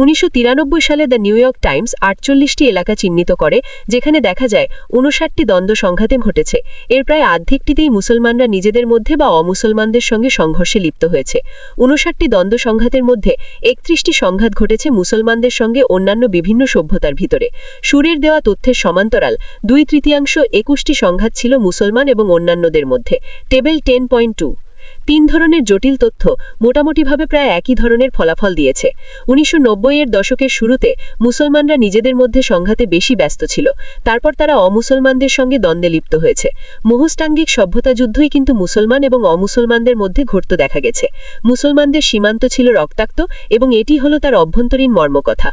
1993 সালে দ্য নিউ ইয়র্ক টাইমস 48টি এলাকা চিহ্নিত করে যেখানে দেখা যায় 59টি দ্বন্দ্ব সংঘাতে ঘটেছে। এর প্রায় অর্ধেকটিতেই মুসলমানরা নিজেদের মধ্যে বা অমুসলমানদের সঙ্গে সংঘর্ষে লিপ্ত হয়েছে। 59টি দ্বন্দ্ব সংঘাতের মধ্যে 31টি সংঘাত ঘটেছে মুসলমানদের সঙ্গে অন্যান্য বিভিন্ন সভ্যতার ভিতরে। সুরের দেওয়া তথ্যের সমান্তরাল 2/3 21টি সংঘাত ছিল মুসলমান এবং অন্যান্যদের মধ্যে। টেবিল 10.2 3 ধরনের জটিল তথ্য মোটামুটিভাবে প্রায় একই ধরনের ফলাফল দিয়েছে। 1990-এর দশকের শুরুতে মুসলমানরা নিজেদের মধ্যে সংঘাতে বেশি ব্যস্ত ছিল, তারপর তারা অমুসলমানদের সঙ্গে দ্বন্দ্বে লিপ্ত হয়েছে। মহস্তাঙ্গিক সভ্যতা যুদ্ধই কিন্তু মুসলমান এবং অমুসলমানদের মধ্যে ঘটতে দেখা গেছে। মুসলমানদের সীমান্ত ছিল রক্তাক্ত এবং এটি হলো তার অভ্যন্তরীণ মর্মকথা।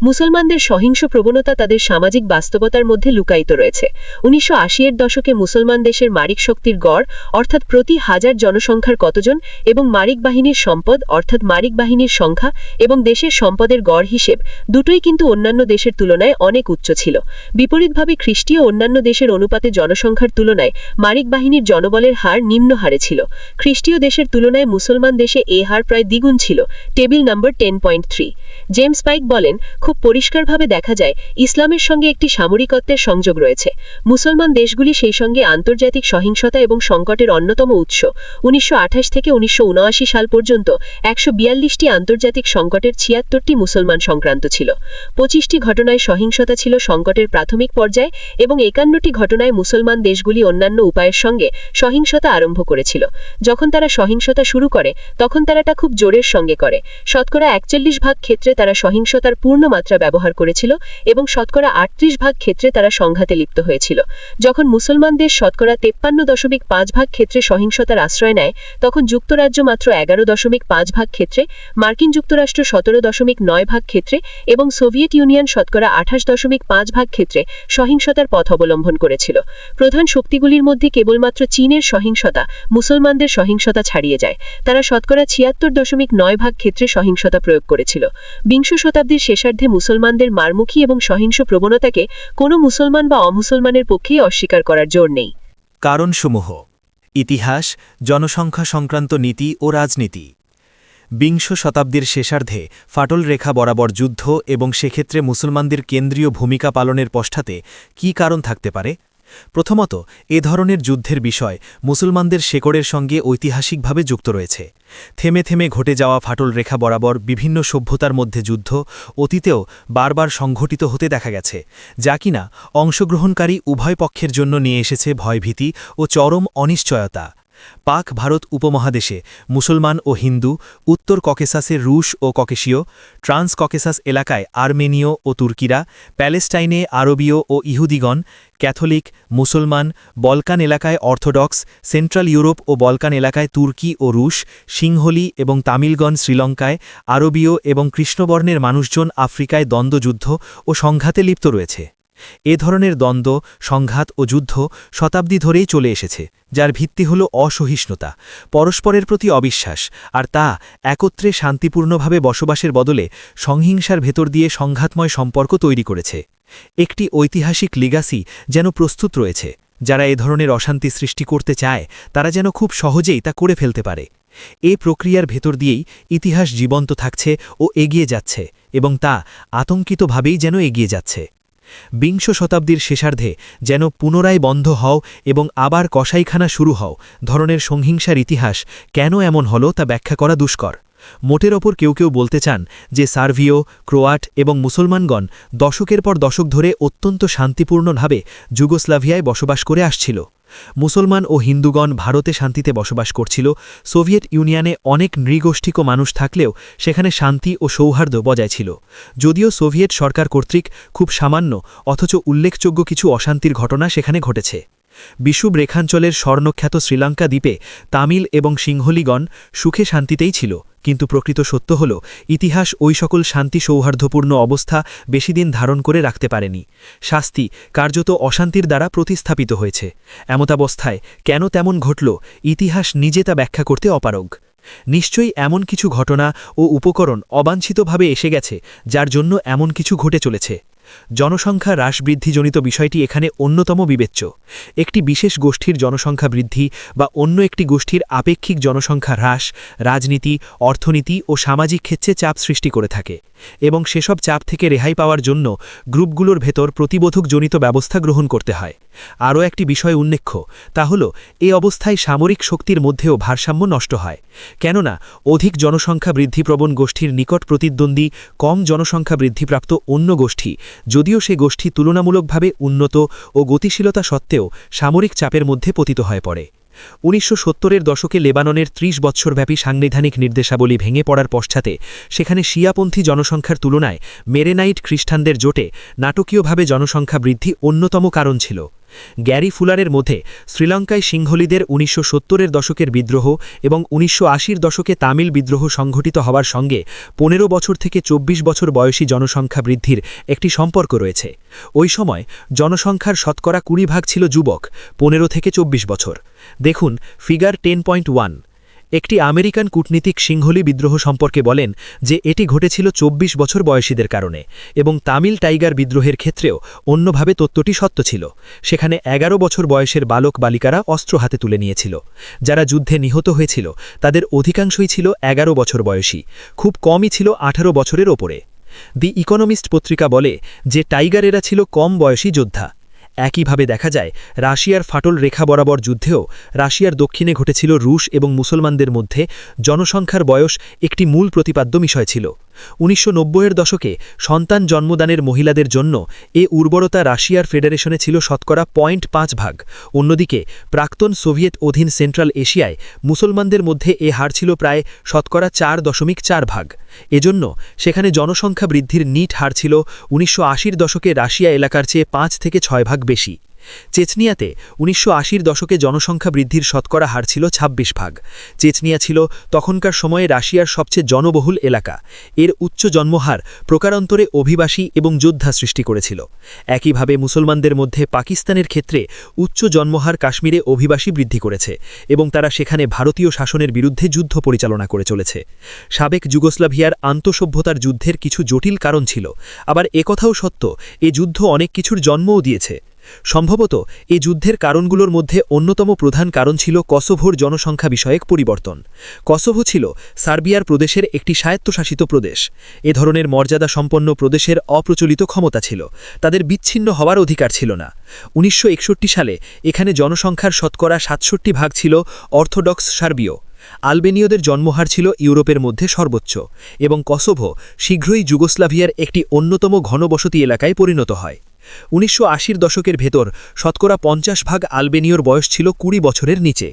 মুসলমানদের সহিংস প্রবণতা তাদের সামাজিক বাস্তবতার মধ্যে লুকায়িত রয়েছে। 1980-এর দশকে মুসলমান দেশের মারিক শক্তির গড় অর্থাৎ প্রতি হাজার জনসংখ্যার কতজন এবং মারিক বাহিনীর সম্পদ অর্থাৎ মারিক বাহিনীর সংখ্যা এবং দেশের সম্পদের গড় হিসেব দুটোই কিন্তু অন্যান্য দেশের তুলনায় অনেক উচ্চ ছিল। বিপরীতভাবে খ্রিস্টীয় অন্যান্য দেশের অনুপাতে জনসংখ্যার তুলনায় মারিক বাহিনীর জনবলের হার নিম্ন হারে ছিল। খ্রিস্টীয় দেশের তুলনায় মুসলমান দেশে এ হার প্রায় দ্বিগুণ ছিল। টেবিল নম্বর 10.3 জেমস পাইক বলেন, খুব পরিষ্কারভাবে দেখা যায় ইসলামের সঙ্গে একটি সামরিকত্বের সংযোগ রয়েছে। মুসলমান দেশগুলি সেই সঙ্গে আন্তর্জাতিক সহিংসতা এবং সংকটের অন্যতম উৎস। 1928 থেকে 1979 সাল পর্যন্ত 142টি আন্তর্জাতিক সংকটের 76টি মুসলমান সংক্রান্ত ছিল। 25টি ঘটনায় সহিংসতা ছিল সংকটের প্রাথমিক পর্যায়ে এবং 51টি ঘটনায় মুসলমান দেশগুলি অন্যান্য উপায়ের সঙ্গে সহিংসতা আরম্ভ করেছিল। যখন তারা সহিংসতা শুরু করে তখন তারা তা খুব জোরের সঙ্গে করে। শতকরা 41% ক্ষেত্রে তারা সহিংসতার পূর্ণ মাত্রা ব্যবহার করেছিল এবং শতকরা 38% ক্ষেত্রে তারা সংঘাতে লিপ্ত হয়েছিল। যখন মুসলমান দেশ শতকরা 53.5% ক্ষেত্রে সহিংসতার আশ্রয় নেয় তখন যুক্তরাজ্য মাত্র 11.5% ক্ষেত্রে, মার্কিন যুক্তরাষ্ট্র 17.9% ক্ষেত্রে এবং সোভিয়েত ইউনিয়ন শতকরা 28.5% ক্ষেত্রে সহিংসতার পথ অবলম্বন করেছিল। প্রধান শক্তিগুলির মধ্যে কেবলমাত্র চীনের সহিংসতা মুসলমানদের সহিংসতা ছাড়িয়ে যায়। তারা শতকরা 76.9% ক্ষেত্রে সহিংসতা প্রয়োগ করেছিল। বিংশ শতাব্দীর শেষার্ধে মুসলমানদের মারমুখী এবং সহিংস প্রবণতাকে কোনো মুসলমান বা অমুসলমানের পক্ষেই অস্বীকার করার জোর নেই। কারণসমূহ: ইতিহাস, জনসংখ্যা সংক্রান্ত নীতি ও রাজনীতি। বিংশ শতাব্দীর শেষার্ধে ফাটল রেখা বরাবর যুদ্ধ এবং সেক্ষেত্রে মুসলমানদের কেন্দ্রীয় ভূমিকা পালনের পশ্চাতে কী কারণ থাকতে পারে? প্রথমত, এ ধরনের যুদ্ধের বিষয় মুসলমানদের শেকড়ের সঙ্গে ঐতিহাসিকভাবে যুক্ত রয়েছে। থেমে থেমে ঘটে যাওয়া ফাটল রেখা বরাবর বিভিন্ন সভ্যতার মধ্যে যুদ্ধ অতীতেও বারবার সংঘটিত হতে দেখা গেছে, যা কিনা অংশগ্রহণকারী উভয় পক্ষের জন্য নিয়ে এসেছে ভয়ভীতি ও চরম অনিশ্চয়তা। পাক ভারত উপমহাদেশে মুসলমান ও হিন্দু, উত্তর ককেসাসে রুশ ও ককেশীয়, ট্রান্স ককেসাস এলাকায় আর্মেনীয় ও তুর্কিরা, প্যালেস্টাইনে আরবীয় ও ইহুদিগণ, ক্যাথলিক, মুসলমান, বলকান এলাকায় অর্থোডক্স, সেন্ট্রাল ইউরোপ ও বলকান এলাকায় তুর্কি ও রুশ, সিংহলি এবং তামিলগণ শ্রীলঙ্কায়, আরবীয় এবং কৃষ্ণবর্ণের মানুষজন আফ্রিকায় দ্বন্দ্বযুদ্ধ ও সংঘাতে লিপ্ত রয়েছে। এ ধরনের দ্বন্দ্ব, সংঘাত ও যুদ্ধ শতাব্দী ধরেই চলে এসেছে, যার ভিত্তি হল অসহিষ্ণুতা, পরস্পরের প্রতি অবিশ্বাস, আর তা একত্রে শান্তিপূর্ণভাবে বসবাসের বদলে সংহিংসার ভেতর দিয়ে সংঘাতময় সম্পর্ক তৈরি করেছে। একটি ঐতিহাসিক লিগাসি যেন প্রস্তুত রয়েছে। যারা এ ধরনের অশান্তি সৃষ্টি করতে চায় তারা যেন খুব সহজেই তা করে ফেলতে পারে। এ প্রক্রিয়ার ভেতর দিয়েই ইতিহাস জীবন্ত থাকছে ও এগিয়ে যাচ্ছে এবং তা আতঙ্কিতভাবেই যেন এগিয়ে যাচ্ছে। বিংশ শতাব্দীর শেষার্ধে যেন পুনরায় বন্ধ হও এবং আবার কসাইখানা শুরু হও ধরনের সংহিংসার ইতিহাস কেন এমন হলো তা ব্যাখ্যা করা দুষ্কর। মোটের ওপর কেউ কেউ বলতে চান যে সার্ভীয়, ক্রোয়াট এবং মুসলমানগণ দশকের পর দশক ধরে অত্যন্ত শান্তিপূর্ণভাবে যুগোস্লাভিয়ায় বসবাস করে আসছিল। মুসলমান ও হিন্দুগণ ভারতে শান্তিতে বসবাস করছিল। সোভিয়েত ইউনিয়নে অনেক নৃগোষ্ঠীক মানুষ থাকলেও সেখানে শান্তি ও সৌহার্দ্য বজায় ছিল। যদিও সোভিয়েত সরকার কর্তৃক খুব সামান্য অথচ উল্লেখযোগ্য কিছু অশান্তির ঘটনা সেখানে ঘটেছে। বিষুব রেখাঞ্চলের স্বর্ণখ্যাত শ্রীলঙ্কা দ্বীপে তামিল এবং সিংহলিগণ সুখে শান্তিতেই ছিল, কিন্তু প্রকৃত সত্য হল ইতিহাস ওই সকল শান্তি সৌহার্দ্যপূর্ণ অবস্থা বেশিদিন ধারণ করে রাখতে পারেনি। শাস্তি কার্যত অশান্তির দ্বারা প্রতিস্থাপিত হয়েছে। এমতাবস্থায় কেন তেমন ঘটল, ইতিহাস নিজে তা ব্যাখ্যা করতে অপারগ। নিশ্চয়ই এমন কিছু ঘটনা ও উপকরণ অবাঞ্ছিতভাবে এসে গেছে যার জন্য এমন কিছু ঘটে চলেছে। জনসংখ্যা হ্রাস বৃদ্ধিজনিত বিষয়টি এখানে অন্যতম বিবেচ্য। একটি বিশেষ গোষ্ঠীর জনসংখ্যা বৃদ্ধি বা অন্য একটি গোষ্ঠীর আপেক্ষিক জনসংখ্যা হ্রাস রাজনীতি, অর্থনীতি ও সামাজিক ক্ষেত্রে চাপ সৃষ্টি করে থাকে, এবং সেসব চাপ থেকে রেহাই পাওয়ার জন্য গ্রুপগুলোর ভেতর প্রতিবোধকজনিত ব্যবস্থা গ্রহণ করতে হয়। আরও একটি বিষয় উল্লেখ্য, তা হল এই অবস্থায় সামরিক শক্তির মধ্যেও ভারসাম্য নষ্ট হয়, কেননা অধিক জনসংখ্যা বৃদ্ধিপ্রবণ গোষ্ঠীর নিকট প্রতিদ্বন্দ্বী কম জনসংখ্যা বৃদ্ধিপ্রাপ্ত অন্য গোষ্ঠী, যদিও সে গোষ্ঠী তুলনামূলকভাবে উন্নত ও গতিশীলতা সত্ত্বেও সামরিক চাপের মধ্যে পতিত হয়ে পড়ে। ১৯৭০-এর দশকে লেবাননের ৩০ বৎসরব্যাপী সাংবিধানিক নির্দেশাবলী ভেঙে পড়ার পশ্চাতে সেখানে শিয়াপন্থী জনসংখ্যার তুলনায় মেরেনাইট খ্রিস্টানদের জোটে নাটকীয়ভাবে জনসংখ্যা বৃদ্ধি অন্যতম কারণ ছিল। গ্যারি ফুলারের মধ্যে শ্রীলঙ্কায় সিংহলীদের ১৯৭০-এর দশকের বিদ্রোহ এবং ১৯৮০-র দশকে তামিল বিদ্রোহ সংঘটিত হওয়ার সঙ্গে ১৫ বছর থেকে ২৪ বছর বয়সী জনসংখ্যা বৃদ্ধির একটি সম্পর্ক রয়েছে। ওই সময় জনসংখ্যার শতকরা ২০% ছিল যুবক, ১৫ থেকে ২৪ বছর। দেখুন ফিগার 10.1। একটি আমেরিকান কূটনীতিক সিংহলী বিদ্রোহ সম্পর্কে বলেন যে এটি ঘটেছিল ২৪ বছর বয়সীদের কারণে, এবং তামিল টাইগার বিদ্রোহের ক্ষেত্রেও অন্যভাবে তত্ত্বটি সত্য ছিল। সেখানে ১১ বছর বয়সের বালক বালিকারা অস্ত্র হাতে তুলে নিয়েছিল। যারা যুদ্ধে নিহত হয়েছিল তাদের অধিকাংশই ছিল ১১ বছর বয়সী, খুব কমই ছিল ১৮ বছরের ওপরে। দি ইকোনমিস্ট পত্রিকা বলে যে টাইগারেরা ছিল কম বয়সী যোদ্ধা। একইভাবে দেখা যায় রাশিয়ার ফাটল রেখা বরাবর যুদ্ধেও রাশিয়ার দক্ষিণে ঘটেছিল রুশ এবং মুসলমানদের মধ্যে জনসংখ্যার বয়স একটি মূল প্রতিপাদ্য বিষয় ছিল। ১৯৯০-এর দশকে সন্তান জন্মদানের মহিলাদের জন্য এ উর্বরতা রাশিয়ার ফেডারেশনে ছিল শতকরা 0.5%। অন্যদিকে প্রাক্তন সোভিয়েত অধীন সেন্ট্রাল এশিয়ায় মুসলমানদের মধ্যে এ হার ছিল প্রায় শতকরা 4.4%। এজন্য সেখানে জনসংখ্যা বৃদ্ধির নিট হার ছিল ১৯৮০-র দশকে রাশিয়া এলাকার চেয়ে ৫ থেকে ৬% বেশি। চেচনিয়াতে ১৯৮০-র দশকে জনসংখ্যা বৃদ্ধির শতকরা হার ছিল ২৬%। চেচনিয়া ছিল তখনকার সময়ে রাশিয়ার সবচেয়ে জনবহুল এলাকা। এর উচ্চ জন্মহার প্রকারান্তরে অভিবাসী এবং যোদ্ধা সৃষ্টি করেছিল। একইভাবে মুসলমানদের মধ্যে পাকিস্তানের ক্ষেত্রে উচ্চ জন্মহার কাশ্মীরে অভিবাসী বৃদ্ধি করেছে, এবং তারা সেখানে ভারতীয় শাসনের বিরুদ্ধে যুদ্ধ পরিচালনা করে চলেছে। সাবেক যুগোস্লাভিয়ার আন্তঃসভ্যতার যুদ্ধের কিছু জটিল কারণ ছিল, আবার একথাও সত্য এ যুদ্ধ অনেক কিছুর জন্মও দিয়েছে। সম্ভবত এই যুদ্ধের কারণগুলোর মধ্যে অন্যতম প্রধান কারণ ছিল কসোভোর জনসংখ্যা বিষয়ক পরিবর্তন। কসোভো ছিল সার্বিয়ার প্রদেশের একটি স্বায়ত্তশাসিত প্রদেশ। এ ধরনের মর্যাদা সম্পন্ন প্রদেশের অপ্রচলিত ক্ষমতা ছিল, তাদের বিচ্ছিন্ন হওয়ার অধিকার ছিল না। ১৯৬১ সালে এখানে জনসংখ্যার শতকরা ৬৭% ছিল অর্থোডক্স সার্বীয়। আলবেনীয়দের জন্মহার ছিল ইউরোপের মধ্যে সর্বোচ্চ, এবং কসোভো শীঘ্রই যুগোস্লাভিয়ার একটি অন্যতম ঘনবসতি এলাকায় পরিণত হয়। ১৯৮০-র দশকের ভেতর শতকরা ৫০% আলবেনীয়র বয়স ছিল ২০ বছরের নিচে।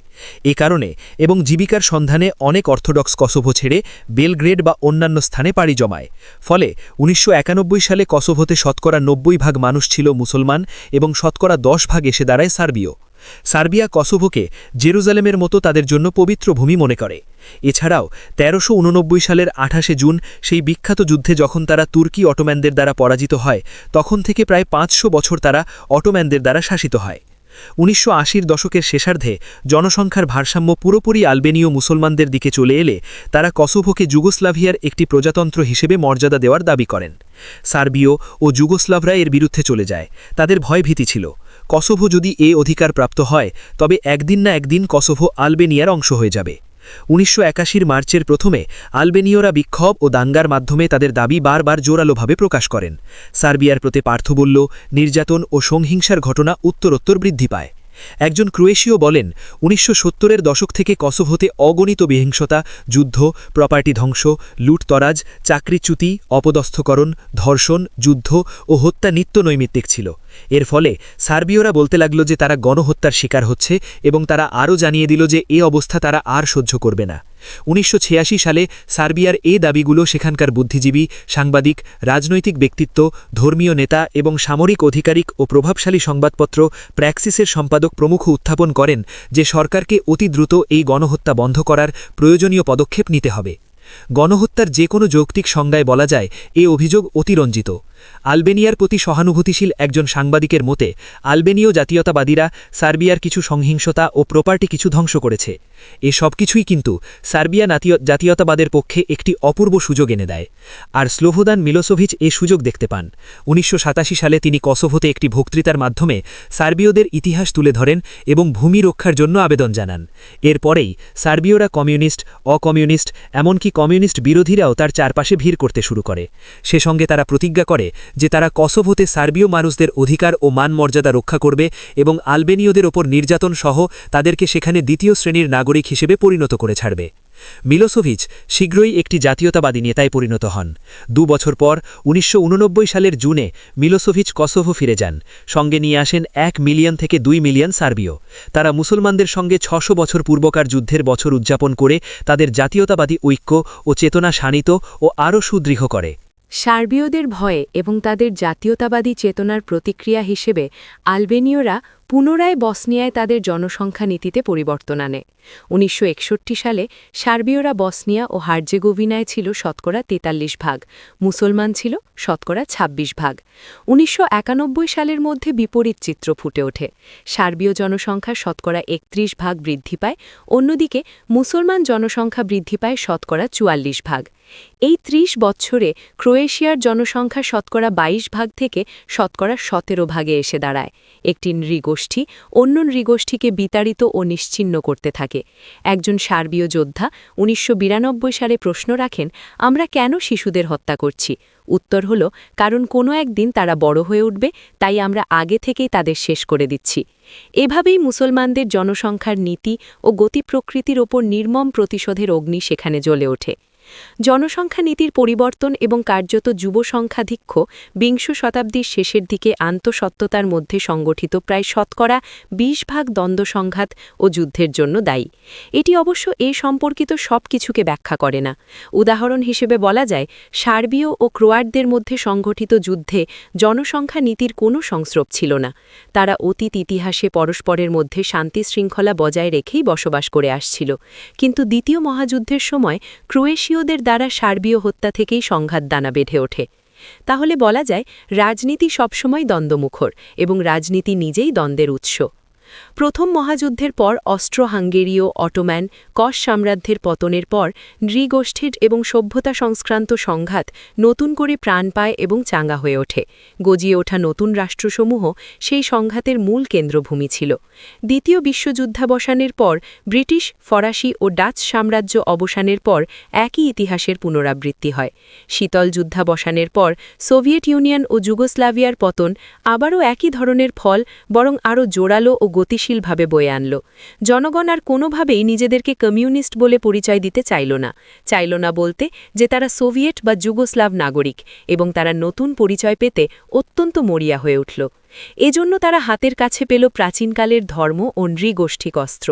এ কারণে এবং জীবিকার সন্ধানে অনেক অর্থোডক্স কসোভো ছেড়ে বেলগ্রেড বা অন্যান্য স্থানে পাড়ি জমায়। ফলে ১৯৯১ সালে কসোভোতে শতকরা ৯০% মানুষ ছিল মুসলমান এবং শতকরা ১০% এসে দাঁড়ায় সার্বীয়। সার্বিয়া কসোভোকে জেরুজালেমের মতো তাদের জন্য পবিত্র ভূমি মনে করে। এছাড়াও ১৩৮৯ সালের ২৮ জুন সেই বিখ্যাত যুদ্ধে যখন তারা তুর্কি অটোম্যানদের দ্বারা পরাজিত হয়, তখন থেকে প্রায় ৫০০ বছর তারা অটোম্যানদের দ্বারা শাসিত হয়। ১৯৮০-র দশকের শেষার্ধে জনসংখ্যার ভারসাম্য পুরোপুরি আলবেনীয় মুসলমানদের দিকে চলে এলে তারা কসোভোকে যুগোস্লাভিয়ার একটি প্রজাতন্ত্র হিসেবে মর্যাদা দেওয়ার দাবি করেন। সার্বীয় ও যুগোস্লাভরা এর বিরুদ্ধে চলে যায়। তাদের ভয়ভীতি ছিল কসোভো যদি এ অধিকার প্রাপ্ত হয় তবে একদিন না একদিন কসোভো আলবেনিয়ার অংশ হয়ে যাবে। ১৯৮১-র মার্চের প্রথমে আলবেনীয়রা বিক্ষোভ ও দাঙ্গার মাধ্যমে তাদের দাবি বারবার জোরালোভাবে প্রকাশ করেন। সার্বিয়ার প্রতি পার্থবল্য, নির্যাতন ও সংহিংসার ঘটনা উত্তরোত্তর বৃদ্ধি পায়। একজন ক্রোয়েশীয় বলেন, ১৯৭০-এর দশক থেকে কসোভোতে অগণিত বিহিংসতা, যুদ্ধ, প্রপার্টি ধ্বংস, লুটতরাজ, চাকরিচ্যুতি, অপদস্থকরণ, ধর্ষণ, যুদ্ধ ও হত্যা নিত্য নৈমিত্তিক ছিল। এর ফলে সার্বীয়রা বলতে লাগল যে তারা গণহত্যার শিকার হচ্ছে, এবং তারা আরও জানিয়ে দিল যে এ অবস্থা তারা আর সহ্য করবে না। ১৯৮৬ সালে সার্বিয়ার এ দাবিগুলো সেখানকার বুদ্ধিজীবী, সাংবাদিক, রাজনৈতিক ব্যক্তিত্ব, ধর্মীয় নেতা এবং সামরিক আধিকারিক ও প্রভাবশালী সংবাদপত্র প্র্যাক্সিসের সম্পাদক প্রমুখ উত্থাপন করেন যে সরকারকে অতি দ্রুত এই গণহত্যা বন্ধ করার প্রয়োজনীয় পদক্ষেপ নিতে হবে। গণহত্যার যে কোনো যৌক্তিক সংজ্ঞায় বলা যায় এ অভিযোগ অতিরঞ্জিত। আলবেনিয়ার প্রতি সহানুভূতিশীল একজন সাংবাদিকের মতে আলবেনীয় জাতীয়তাবাদীরা সার্বিয়ার কিছু সহিংসতা ও প্রপার্টি কিছু ধ্বংস করেছে। এ সব কিছুই কিন্তু সার্বিয়া জাতীয়তাবাদের পক্ষে একটি অপূর্ব সুযোগ এনে দেয়। আর স্লোভোদান মিলোসোভিচ এ সুযোগ দেখতে পান। ১৯৮৭ সালে তিনি কসোভোতে একটি বক্তৃতার মাধ্যমে সার্বীয়দের ইতিহাস তুলে ধরেন এবং ভূমি রক্ষার জন্য আবেদন জানান। এরপরেই সার্বীয়রা কমিউনিস্ট, অকমিউনিস্ট, এমনকি কমিউনিস্ট বিরোধীরাও তার চারপাশে ভিড় করতে শুরু করে। সে সঙ্গে তারা প্রতিজ্ঞা করে যে তারা কসোভোতে সার্বীয় মানুষদের অধিকার ও মান মর্যাদা রক্ষা করবে এবং আলবেনীয়দের ওপর নির্যাতন সহ তাদেরকে সেখানে দ্বিতীয় শ্রেণীর নাগরিক হিসেবে পরিণত করে ছাড়বে। মিলোসোভিচ শীঘ্রই একটি জাতীয়তাবাদী নেতায় পরিণত হন। ২ বছর পর ১৯৮৯ সালের জুনে মিলোসোভিচ কসোভো ফিরে যান। সঙ্গে নিয়ে আসেন ১ মিলিয়ন থেকে ২ মিলিয়ন সার্বীয়। তারা মুসলমানদের সঙ্গে ৬০০ বছর পূর্বকার যুদ্ধের বছর উদযাপন করে তাদের জাতীয়তাবাদী ঐক্য ও চেতনা শানিত ও আরও সুদৃঢ় করে। সার্বীয়দের ভয়ে এবং তাদের জাতীয়তাবাদী চেতনার প্রতিক্রিয়া হিসেবে আলবেনীয়রা পুনরায় বসনিয়ায় তাদের জনসংখ্যা নীতিতে পরিবর্তন আনে। ১৯৬১ সালে সার্বীয়রা বসনিয়া ও হার্জেগোভিনায় ছিল শতকরা ৪৩ ভাগ, মুসলমান ছিল শতকরা ২৬ ভাগ। ১৯৯১ সালের মধ্যে বিপরীত চিত্র ফুটে ওঠে। সার্বীয় জনসংখ্যা শতকরা ৩১ ভাগ বৃদ্ধি পায়, অন্যদিকে মুসলমান জনসংখ্যা বৃদ্ধি পায় শতকরা ৪৪ ভাগ। এই ৩০ বছরে ক্রোয়েশিয়ার জনসংখ্যা শতকরা ২২ ভাগ থেকে শতকরা ১৭ ভাগে এসে দাঁড়ায়। একটি নৃগোষ্ঠী অন্য নৃগোষ্ঠীকে বিতাড়িত ও নিশ্চিহ্ন করতে থাকে। একজন সার্বীয় যোদ্ধা ১৯৯২ সালে প্রশ্ন রাখেন, আমরা কেন শিশুদের হত্যা করছি? উত্তর হল, কারণ কোনো একদিন তারা বড় হয়ে উঠবে, তাই আমরা আগে থেকেই তাদের শেষ করে দিচ্ছি। এভাবেই মুসলমানদের জনসংখ্যার নীতি ও গতি প্রকৃতির ওপর নির্মম প্রতিশোধের অগ্নি সেখানে জ্বলে ওঠে। জনসংখ্যা নীতির পরিবর্তন এবং কার্যত যুব সংখ্যাধিক্য বিংশ শতাব্দীর শেষের দিকে আন্তঃসত্ত্বতার মধ্যে সংগঠিত প্রায় শতকরা ২০ ভাগ দ্বন্দ্ব সংঘাত ও যুদ্ধের জন্য দায়ী। এটি অবশ্য এ সম্পর্কিত সব কিছুকে ব্যাখ্যা করে না। উদাহরণ হিসেবে বলা যায়, সার্বীয় ও ক্রোয়াটদের মধ্যে সংঘটিত যুদ্ধে জনসংখ্যা নীতির কোনো সংস্রব ছিল না। তারা অতীত ইতিহাসে পরস্পরের মধ্যে শান্তি শৃঙ্খলা বজায় রেখেই বসবাস করে আসছিল, কিন্তু দ্বিতীয় মহাযুদ্ধের সময় ক্রোয়েশীয়দের দ্বারা সার্বীয় হত্যা থেকেই সংঘাত দানা বেঁধে ওঠে। তাহলে বলা যায়, রাজনীতি সবসময় দ্বন্দ্বমুখর এবং রাজনীতি নিজেই দ্বন্দ্বের উৎস। প্রথম মহাযুদ্ধের পর অস্ট্রো-হাঙ্গেরীয়, অটোম্যান, কস সাম্রাজ্যের পতনের পর নৃগোষ্ঠীর এবং সভ্যতা সংক্রান্ত সংঘাত নতুন করে প্রাণ পায় এবং চাঙ্গা হয়ে ওঠে। গজিয়ে ওঠা নতুন রাষ্ট্রসমূহ সেই সংঘাতের মূল কেন্দ্রভূমি ছিল। দ্বিতীয় বিশ্বযুদ্ধাবসানের পর ব্রিটিশ, ফরাসি ও ডাচ সাম্রাজ্য অবসানের পর একই ইতিহাসের পুনরাবৃত্তি হয়। শীতল যুদ্ধাবসানের পর সোভিয়েত ইউনিয়ন ও যুগোস্লাভিয়ার পতন আবারও একই ধরনের ফল, বরং আরও জোরালো ও গতিশীলভাবে বয়ে আনল। জনগণ আর কোনোভাবেই নিজেদেরকে কমিউনিস্ট বলে পরিচয় দিতে চাইল না বলতে যে তারা সোভিয়েট বা যুগোস্লাভ নাগরিক, এবং তারা নতুন পরিচয় পেতে অত্যন্ত মরিয়া হয়ে উঠল। এজন্য তারা হাতের কাছে পেল প্রাচীনকালের ধর্ম ও নৃগোষ্ঠিক অস্ত্র।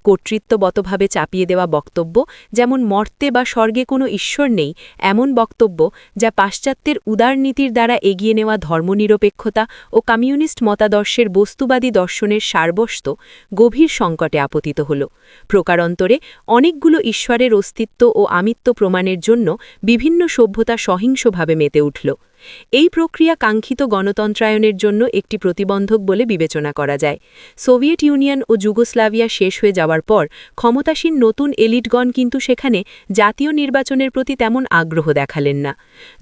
কর্তৃত্বগতভাবে চাপিয়ে দেওয়া বক্তব্য, যেমন মর্তে বা স্বর্গে কোনো ঈশ্বর নেই, এমন বক্তব্য যা পাশ্চাত্যের উদারনীতির দ্বারা এগিয়ে নেওয়া ধর্মনিরপেক্ষতা ও কমিউনিস্ট মতাদর্শের বস্তুবাদী দর্শনের সারবস্ত গভীর সংকটে আপতিত হল। প্রকারান্তরে অনেকগুলো ঈশ্বরের অস্তিত্ব ও আমিত্ব প্রমাণের জন্য বিভিন্ন সভ্যতা সহিংসভাবে মেতে উঠল। এই প্রক্রিয়া কাঙ্ক্ষিত গণতন্ত্রায়নের জন্য একটি প্রতিবন্ধক বলে বিবেচনা করা যায়। সোভিয়েত ইউনিয়ন ও যুগোস্লাভিয়া শেষ হয়ে যাওয়ার পর ক্ষমতাসীন নতুন এলিটগণ কিন্তু সেখানে জাতীয় নির্বাচনের প্রতি তেমন আগ্রহ দেখালেন না।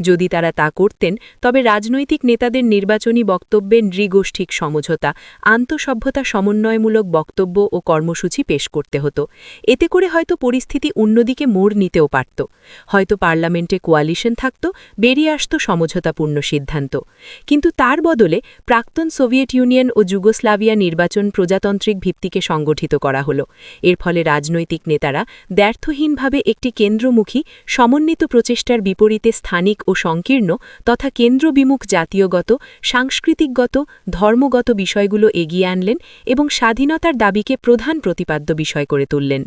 যদি তারা তা করতেন, তবে রাজনৈতিক নেতাদের নির্বাচনী বক্তব্যে নৃগোষ্ঠিক সমঝোতা, আন্তঃসভ্যতা সমন্বয়মূলক বক্তব্য ও কর্মসূচি পেশ করতে হতো। এতে করে হয়তো পরিস্থিতি অন্যদিকে মোড় নিতেও পারত। হয়তো পার্লামেন্টে কোয়ালিশন থাকত, বেরিয়ে আসত সমঝোতাপূর্ণ সিদ্ধান্ত। কিন্তু তার বদলে প্রাক্তন সোভিয়েত ইউনিয়ন ও যুগোস্লাভিয়া নির্বাচন প্রজাতান্ত্রিক ভিত্তিকে সংগঠিত করা হল। এর ফলে রাজনৈতিক নেতারা দ্ব্যর্থহীনভাবে একটি কেন্দ্রমুখী সমন্বিত প্রচেষ্টার বিপরীতে স্থানিক ও সংকীর্ণ তথা কেন্দ্রবিমুখ জাতীয়গত, সাংস্কৃতিকগত, ধর্মগত বিষয়গুলো এগিয়ে আনলেন এবং স্বাধীনতার দাবিকে প্রধান প্রতিপাদ্য বিষয় করে তুললেন।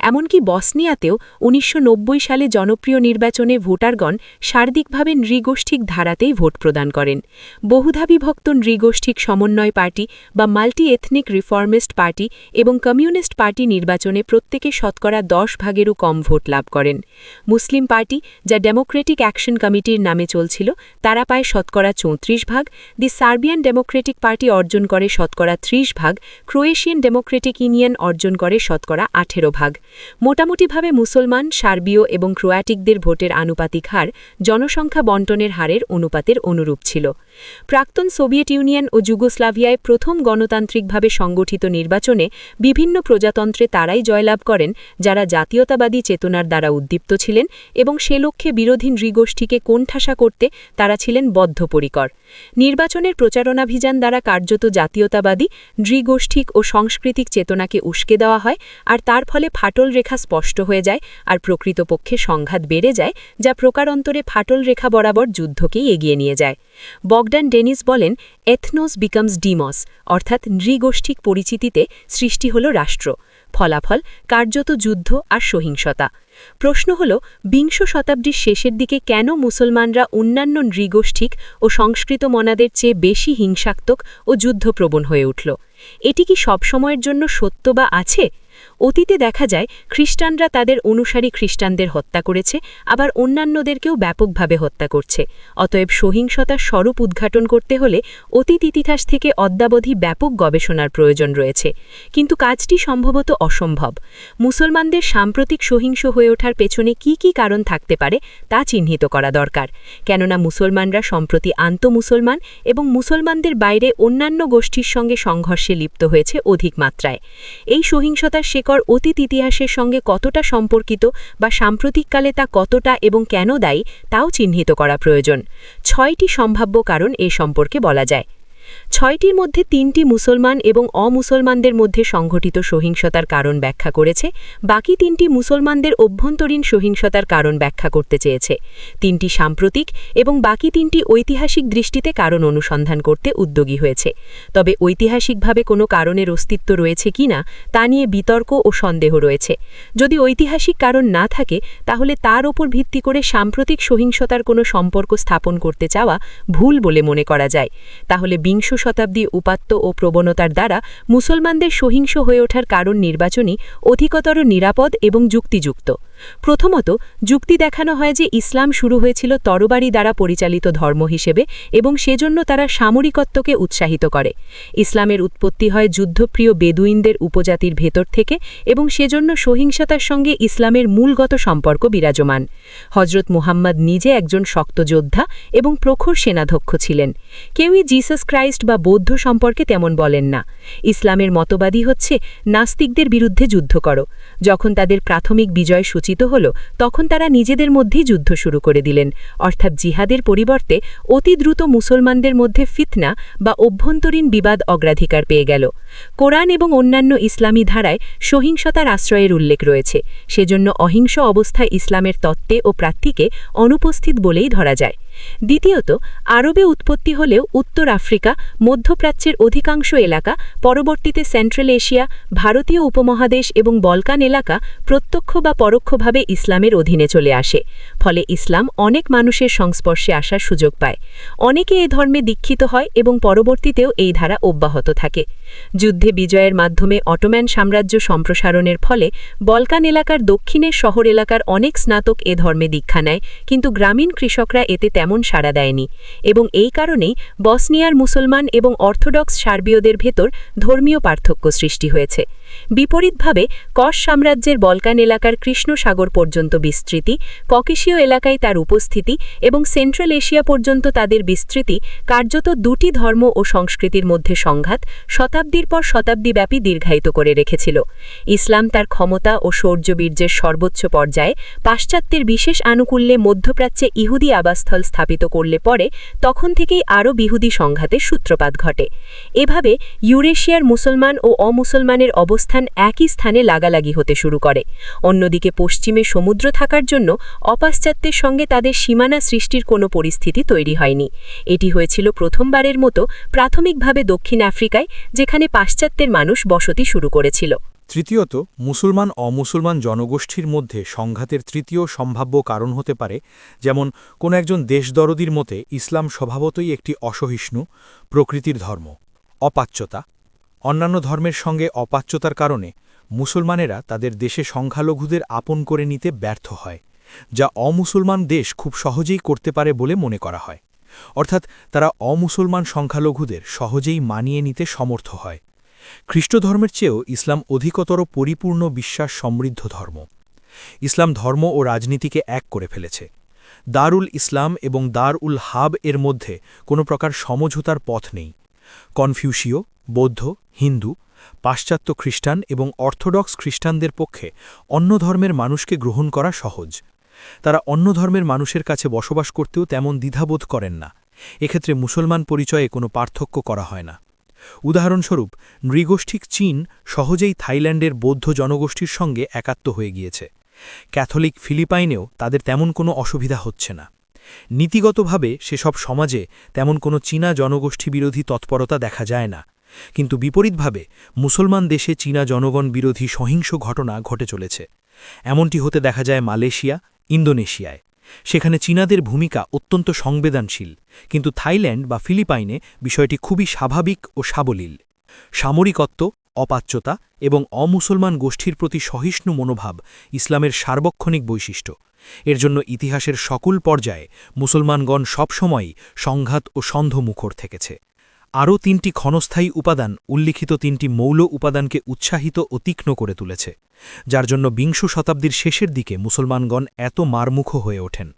এমনকি বসনিয়াতেও ১৯৯০ সালে জনপ্রিয় নির্বাচনে ভোটারগণ সার্বিকভাবে নৃগোষ্ঠিক ধারাতেই ভোট প্রদান করেন। বহুধাবিভক্ত নৃগোষ্ঠিক সমন্বয় পার্টি বা মাল্টি এথনিক রিফর্মিস্ট পার্টি এবং কমিউনিস্ট পার্টি নির্বাচনে প্রত্যেকে শতকরা 10 ভাগেরও কম ভোট লাভ করেন। মুসলিম পার্টি, যা ডেমোক্রেটিক অ্যাকশন কমিটির নামে চলছিল, তারা পায় শতকরা 34 ভাগ, দি সার্বিয়ান ডেমোক্রেটিক পার্টি অর্জন করে শতকরা 30 ভাগ, ক্রোয়েশিয়ান ডেমোক্রেটিক ইউনিয়ন অর্জন করে শতকরা 18 ভাগ। মোটামুটিভাবে মুসলমান, সার্বীয় এবং ক্রোয়াটিকদের ভোটের আনুপাতিক হার জনসংখ্যা বণ্টনের হারের অনুপাতের অনুরূপ ছিল। প্রাক্তন সোভিয়েত ইউনিয়ন ও যুগোস্লাভিয়ায় প্রথম গণতান্ত্রিকভাবে সংগঠিত নির্বাচনে বিভিন্ন প্রজাতন্ত্রে তারাই জয়লাভ করেন যারা জাতীয়তাবাদী চেতনার দ্বারা উদ্দীপ্ত ছিলেন এবং সে লক্ষ্যে বিরোধী নৃগোষ্ঠীকে কোণঠাসা করতে তারা ছিলেন বদ্ধপরিকর। নির্বাচনের প্রচারণাভিযান দ্বারা কার্যত জাতীয়তাবাদী, নৃগোষ্ঠিক ও সাংস্কৃতিক চেতনাকে উস্কে দেওয়া হয়, আর তার ফলে ফাটল রেখা স্পষ্ট হয়ে যায় আর প্রকৃতপক্ষে সংঘাত বেড়ে যায়, যা প্রকারান্তরে ফাটল রেখা বরাবর যুদ্ধকেই এগিয়ে নিয়ে যায়। বগডান ডেনিস বলেন, এথনোস বিকামস ডিমস, অর্থাৎ নৃগোষ্ঠিক পরিচিতিতে সৃষ্টি হল রাষ্ট্র। ফলাফল কার্যত যুদ্ধ আর সহিংসতা। প্রশ্ন হল, বিংশ শতাব্দীর শেষের দিকে কেন মুসলমানরা অন্যান্য নৃগোষ্ঠিক ও সংস্কৃত মনাদের চেয়ে বেশি হিংসাত্মক ও যুদ্ধপ্রবণ হয়ে উঠল? এটি কি সবসময়ের জন্য সত্য বা আছে? অতীতে দেখা যায় খ্রিস্টানরা তাদের অনুসারী খ্রিস্টানদের হত্যা করেছে, আবার অন্যান্যদেরকেও ব্যাপকভাবে হত্যা করছে। অতএব সহিংসতার স্বরূপ উদ্ঘাটন করতে হলে অতীত ইতিহাস থেকে অদ্যাবধি ব্যাপক গবেষণার প্রয়োজন রয়েছে, কিন্তু কাজটি সম্ভবত অসম্ভব। মুসলমানদের সাম্প্রতিক সহিংস হয়ে ওঠার পেছনে কি কি কারণ থাকতে পারে তা চিহ্নিত করা দরকার, কেননা মুসলমানরা সম্প্রতি আন্তঃমুসলমান এবং মুসলমানদের বাইরে অন্যান্য গোষ্ঠীর সঙ্গে সংঘর্ষে লিপ্ত হয়েছে অধিক মাত্রায়। এই সহিংসতার শেকড় অতীত ইতিহাসের সঙ্গে কতটা সম্পর্কিত বা সাম্প্রতিককালে তা কতটা এবং কেন দায়ী তাও চিহ্নিত করা প্রয়োজন। 6টি সম্ভাব্য কারণ এ সম্পর্কে বলা যায়। 6টির মধ্যে 3টি মুসলমান এবং অমুসলমানদের মধ্যে সংঘটিত সহিংসতার কারণ ব্যাখ্যা করেছে, বাকি 3টি মুসলমানদের অভ্যন্তরীণ সহিংসতার কারণ ব্যাখ্যা করতে চেয়েছে। 3টি সাম্প্রতিক এবং বাকি 3টি ঐতিহাসিক দৃষ্টিতে কারণ অনুসন্ধান করতে উদ্যোগী হয়েছে। তবে ঐতিহাসিকভাবে কোনো কারণের অস্তিত্ব রয়েছে কিনা তা নিয়ে বিতর্ক ও সন্দেহ রয়েছে। যদি ঐতিহাসিক কারণ না থাকে, তাহলে তার ওপর ভিত্তি করে সাম্প্রতিক সহিংসতার কোনো সম্পর্ক স্থাপন করতে চাওয়া ভুল বলে মনে করা যায়। তাহলে বিংশ শতাব্দী উপাত্ত ও প্রবণতার দ্বারা মুসলমানদের সহিংস হয়ে ওঠার কারণ নির্বাচনী অধিকতর নিরাপদ এবং যুক্তিযুক্ত। প্রথমত, যুক্তি দেখানো হয় যে ইসলাম শুরু হয়েছিল তরবারি দ্বারা পরিচালিত ধর্ম হিসেবে এবং সেজন্য তারা সামরিকত্বকে উৎসাহিত করে। ইসলামের উৎপত্তি হয় যুদ্ধপ্রিয় বেদুইনদের উপজাতির ভেতর থেকে এবং সেজন্য সহিংসতার সঙ্গে ইসলামের মূলগত সম্পর্ক বিরাজমান। হজরত মুহাম্মদ নিজে একজন শক্ত যোদ্ধা এবং প্রখর সেনাধ্যক্ষ ছিলেন। কেউই জিসাস ক্রাইস্ট বা বৌদ্ধ সম্পর্কে তেমন বলেন না। ইসলামের মতবাদী হচ্ছে নাস্তিকদের বিরুদ্ধে যুদ্ধ করো। যখন তাদের প্রাথমিক বিজয় সূচিত হল, তখন তারা নিজেদের মধ্যেই যুদ্ধ শুরু করে দিলেন, অর্থাৎ জিহাদের পরিবর্তে অতি দ্রুত মুসলমানদের মধ্যে ফিতনা বা অভ্যন্তরীণ বিবাদ অগ্রাধিকার পেয়ে গেল। কোরআন এবং অন্যান্য ইসলামী ধারায় সহিংসতার আশ্রয়ের উল্লেখ রয়েছে, সেজন্য অহিংস অবস্থায় ইসলামের তত্ত্বে ও প্রাত্যিকে অনুপস্থিত বলেই ধরা যায়। দ্বিতীয়ত, আরবে উৎপত্তি হলেও উত্তর আফ্রিকা, মধ্যপ্রাচ্যের অধিকাংশ এলাকা, পরবর্তীতে সেন্ট্রাল এশিয়া, ভারতীয় উপমহাদেশ এবং বলকান এলাকা প্রত্যক্ষ বা পরোক্ষভাবে ইসলামের অধীনে চলে আসে। ফলে ইসলাম অনেক মানুষের সংস্পর্শে আসার সুযোগ পায়। অনেকে এ ধর্মে দীক্ষিত হয় এবং পরবর্তীতেও এই ধারা অব্যাহত থাকে। যুদ্ধে বিজয়ের মাধ্যমে অটোম্যান সাম্রাজ্য সম্প্রসারণের ফলে বলকান এলাকার দক্ষিণের শহর এলাকার অনেক স্নাতক এ ধর্মে দীক্ষা নেয়, কিন্তু গ্রামীণ কৃষকরা এতে তেমন সাড়া দেয়নি এবং এই কারণেই বসনিয়ার মুসলমান এবং অর্থোডক্স সার্বীয়দের ভেতর ধর্মীয় পার্থক্য সৃষ্টি হয়েছে। বিপরীতভাবে কস সাম্রাজ্যের বলকান এলাকার কৃষ্ণ সাগর পর্যন্ত বিস্তৃতি, ককেশীয় এলাকায় তার উপস্থিতি এবং সেন্ট্রাল এশিয়া পর্যন্ত তাদের বিস্তৃতি কার্যত দুটি ধর্ম ও সংস্কৃতির মধ্যে সংঘাত শতাব্দীর পর শতাব্দীব্যাপী দীর্ঘায়িত করে রেখেছিল। ইসলাম তার ক্ষমতা ও শৌর্যবীর্যের সর্বোচ্চ পর্যায়ে পাশ্চাত্যের বিশেষ আনুকূল্যে মধ্যপ্রাচ্যে ইহুদি আবাসস্থল স্থাপিত করলে পরে তখন থেকেই আরব ইহুদি সংঘাতের সূত্রপাত ঘটে। এভাবে ইউরেশিয়ার মুসলমান ও অমুসলমানের অবস্থান একই স্থানে লাগালাগি হতে শুরু করে। অন্যদিকে পশ্চিমে সমুদ্র থাকার জন্য অপাশ্চাত্যের সঙ্গে তাদের সীমানা সৃষ্টির কোনো পরিস্থিতি তৈরি হয়নি। এটি হয়েছিল প্রথমবারের মতো প্রাথমিকভাবে দক্ষিণ আফ্রিকায়, যেখানে পাশ্চাত্যের মানুষ বসতি শুরু করেছিল। তৃতীয়ত, মুসলমান অমুসলমান জনগোষ্ঠীর মধ্যে সংঘাতের তৃতীয় সম্ভাব্য কারণ হতে পারে, যেমন কোনো একজন দেশদরদির মতে ইসলাম স্বভাবতই একটি অসহিষ্ণু প্রকৃতির ধর্ম। অপাচ্যতা। অন্যান্য ধর্মের সঙ্গে অপাচ্যতার কারণে মুসলমানেরা তাদের দেশে সংখ্যালঘুদের আপন করে নিতে ব্যর্থ হয়, যা অমুসলমান দেশ খুব সহজেই করতে পারে বলে মনে করা হয়। অর্থাৎ তারা অমুসলমান সংখ্যালঘুদের সহজেই মানিয়ে নিতে সমর্থ হয়। খ্রিস্টধর্মের চেয়েও ইসলাম অধিকতর পরিপূর্ণ বিশ্বাস সমৃদ্ধ ধর্ম। ইসলাম ধর্ম ও রাজনীতিকে এক করে ফেলেছে। দারুল ইসলাম এবং দার-উল হাব এর মধ্যে কোনো প্রকার সমঝোতার পথ নেই। কনফিউশীয়, বৌদ্ধ, হিন্দু, পাশ্চাত্য খ্রিস্টান এবং অর্থোডক্স খ্রিস্টানদের পক্ষে অন্য ধর্মের মানুষকে গ্রহণ করা সহজ। তারা অন্য ধর্মের মানুষের কাছে বসবাস করতেও তেমন দ্বিধাবোধ করেন না। এক্ষেত্রে মুসলমান পরিচয়ে কোনো পার্থক্য করা হয় না। উদাহরণস্বরূপ, নৃগোষ্ঠিক চীন সহজেই থাইল্যান্ডের বৌদ্ধ জনগোষ্ঠীর সঙ্গে একাত্ম হয়ে গিয়েছে। ক্যাথলিক ফিলিপাইনেও তাদের তেমন কোনো অসুবিধা হচ্ছে না। নীতিগতভাবে সেসব সমাজে তেমন কোনো চীনা জনগোষ্ঠী বিরোধী তৎপরতা দেখা যায় না, কিন্তু বিপরীতভাবে মুসলমান দেশে চীনা জনগণ বিরোধী সহিংস ঘটনা ঘটে চলেছে। এমনটি হতে দেখা যায় মালয়েশিয়া, ইন্দোনেশিয়ায়। সেখানে চীনাদের ভূমিকা অত্যন্ত সংবেদনশীল, কিন্তু থাইল্যান্ড বা ফিলিপাইনে বিষয়টি খুবই স্বাভাবিক ও সাবলীল। সামরিকত্ব, অপাচ্যতা এবং অমুসলমান গোষ্ঠীর প্রতি সহিষ্ণু মনোভাব ইসলামের সার্বক্ষণিক বৈশিষ্ট্য। এর জন্য ইতিহাসের সকল পর্যায়ে মুসলমানগণ সবসময়ই সংঘাত ও সন্ধমুখর থেকেছে। আরও তিনটি ক্ষণস্থায়ী উপাদান উল্লিখিত তিনটি মৌল উপাদানকে উৎসাহিত ও তীক্ষ্ণ করে তুলেছে, যার জন্য বিংশ শতাব্দীর শেষের দিকে মুসলমানগণ এত মারমুখ হয়ে ওঠেন।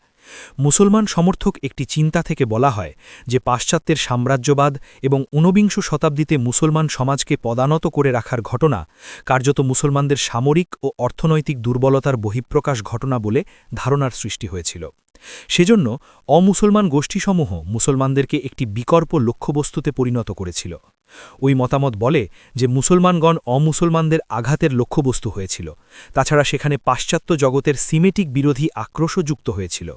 মুসলমান সমর্থক একটি চিন্তা থেকে বলা হয় যে পাশ্চাত্যের সাম্রাজ্যবাদ এবং ঊনবিংশ শতাব্দীতে মুসলমান সমাজকে পদানত করে রাখার ঘটনা কার্যত মুসলমানদের সামরিক ও অর্থনৈতিক দুর্বলতার বহিঃপ্রকাশ ঘটনা বলে ধারণার সৃষ্টি হয়েছিল। সেজন্য অমুসলমান গোষ্ঠীসমূহ মুসলমানদেরকে একটি বিকল্প লক্ষ্যবস্তুতে পরিণত করেছিল। ওই মতামত বলে যে মুসলমানগণ অমুসলমানদের আঘাতের লক্ষ্যবস্তু হয়েছিল। তাছাড়া সেখানে পাশ্চাত্য জগতের সিমেটিক বিরোধী আক্রোশও যুক্ত হয়েছিল।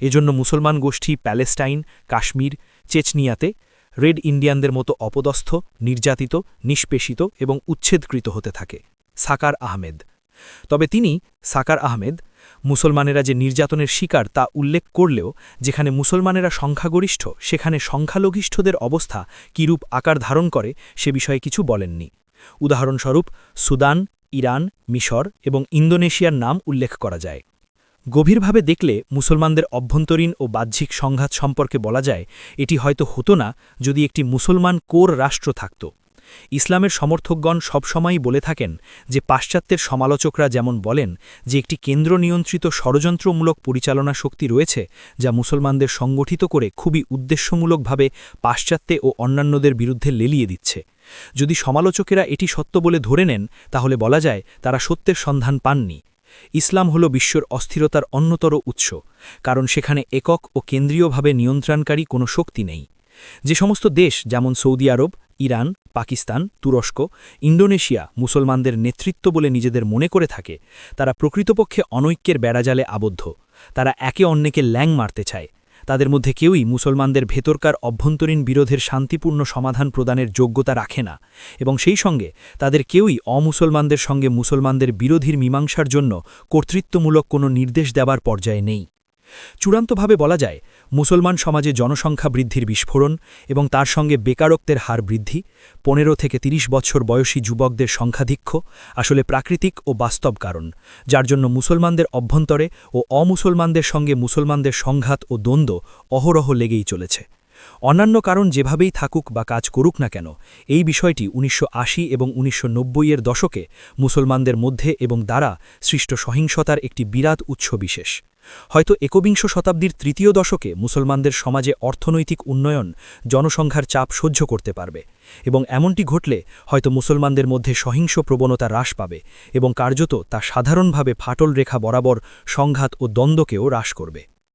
এজন্য মুসলমান গোষ্ঠী প্যালেস্টাইন, কাশ্মীর, চেচনিয়াতে রেড ইন্ডিয়ানদের মতো অপদস্থ, নির্যাতিত, নিষ্পেষিত এবং উচ্ছেদকৃত হতে থাকে। সাকার আহমেদ। তবে তিনি সাকার আহমেদ মুসলমানেরা যে নির্যাতনের শিকার তা উল্লেখ করলেও যেখানে মুসলমানেরা সংখ্যাগরিষ্ঠ সেখানে সংখ্যালঘিষ্ঠদের অবস্থা কিরূপ আকার ধারণ করে সে বিষয়ে কিছু বলেননি। উদাহরণস্বরূপ সুদান, ইরান, মিশর এবং ইন্দোনেশিয়ার নাম উল্লেখ করা যায়। গভীরভাবে দেখলে মুসলমানদের অভ্যন্তরীণ ও বাহ্যিক সংঘাত সম্পর্কে বলা যায় এটি হয়তো হতো না যদি একটি মুসলমান কোর রাষ্ট্র থাকত। ইসলামের সমর্থকগণ সবসময়ই বলে থাকেন যে পাশ্চাত্যের সমালোচকরা যেমন বলেন যে একটি কেন্দ্র নিয়ন্ত্রিত ষড়যন্ত্রমূলক পরিচালনা শক্তি রয়েছে যা মুসলমানদের সংগঠিত করে খুবই উদ্দেশ্যমূলকভাবে পাশ্চাত্যে ও অন্যান্যদের বিরুদ্ধে লেলিয়ে দিচ্ছে। যদি সমালোচকেরা এটি সত্য বলে ধরে নেন তাহলে বলা যায় তারা সত্যের সন্ধান পাননি। ইসলাম হল বিশ্বের অস্থিরতার অন্যতর উৎস, কারণ সেখানে একক ও কেন্দ্রীয়ভাবে নিয়ন্ত্রণকারী কোনো শক্তি নেই। যে সমস্ত দেশ যেমন সৌদি আরব, ইরান, পাকিস্তান, তুরস্ক, ইন্দোনেশিয়া মুসলমানদের নেতৃত্ব বলে নিজেদের মনে করে থাকে তারা প্রকৃতপক্ষে অনৈক্যের বেড়াজালে আবদ্ধ। তারা একে অন্যকে ল্যাং মারতে চায়। তাদের মধ্যে কেউই মুসলমানদের ভেতরকার অভ্যন্তরীণ বিরোধের শান্তিপূর্ণ সমাধান প্রদানের যোগ্যতা রাখে না, এবং সেই সঙ্গে তাদের কেউই অমুসলমানদের সঙ্গে মুসলমানদের বিরোধীর মীমাংসার জন্য কর্তৃত্বমূলক কোনো নির্দেশ দেবার পর্যায়ে নেই। চূড়ান্তভাবে বলা যায় মুসলমান সমাজে জনসংখ্যা বৃদ্ধির বিস্ফোরণ এবং তার সঙ্গে বেকারত্বের হার বৃদ্ধি, 15 থেকে 30 বছর বয়সী যুবকদের সংখ্যাধিক্য আসলে প্রাকৃতিক ও বাস্তব কারণ, যার জন্য মুসলমানদের অভ্যন্তরে ও অমুসলমানদের সঙ্গে মুসলমানদের সংঘাত ও দ্বন্দ্ব অহরহ লেগেই চলেছে। অন্যান্য কারণ যেভাবেই থাকুক বা কাজ করুক না কেন, এই বিষয়টি 1980 এবং 1990-এর দশকে মুসলমানদের মধ্যে এবং দ্বারা সৃষ্ট সহিংসতার একটি বিরাট উৎস বিশেষ। হয়তো একবিংশ শতাব্দীর তৃতীয় দশকে মুসলমানদের সমাজে অর্থনৈতিক উন্নয়ন জনসংখ্যার চাপ সহ্য করতে পারবে, এবং এমনটি ঘটলে হয়তো মুসলমানদের মধ্যে সহিংস প্রবণতা হ্রাস পাবে এবং কার্যত তা সাধারণভাবে ফাটল রেখা বরাবর সংঘাত ও দ্বন্দ্বকেও হ্রাস করবে।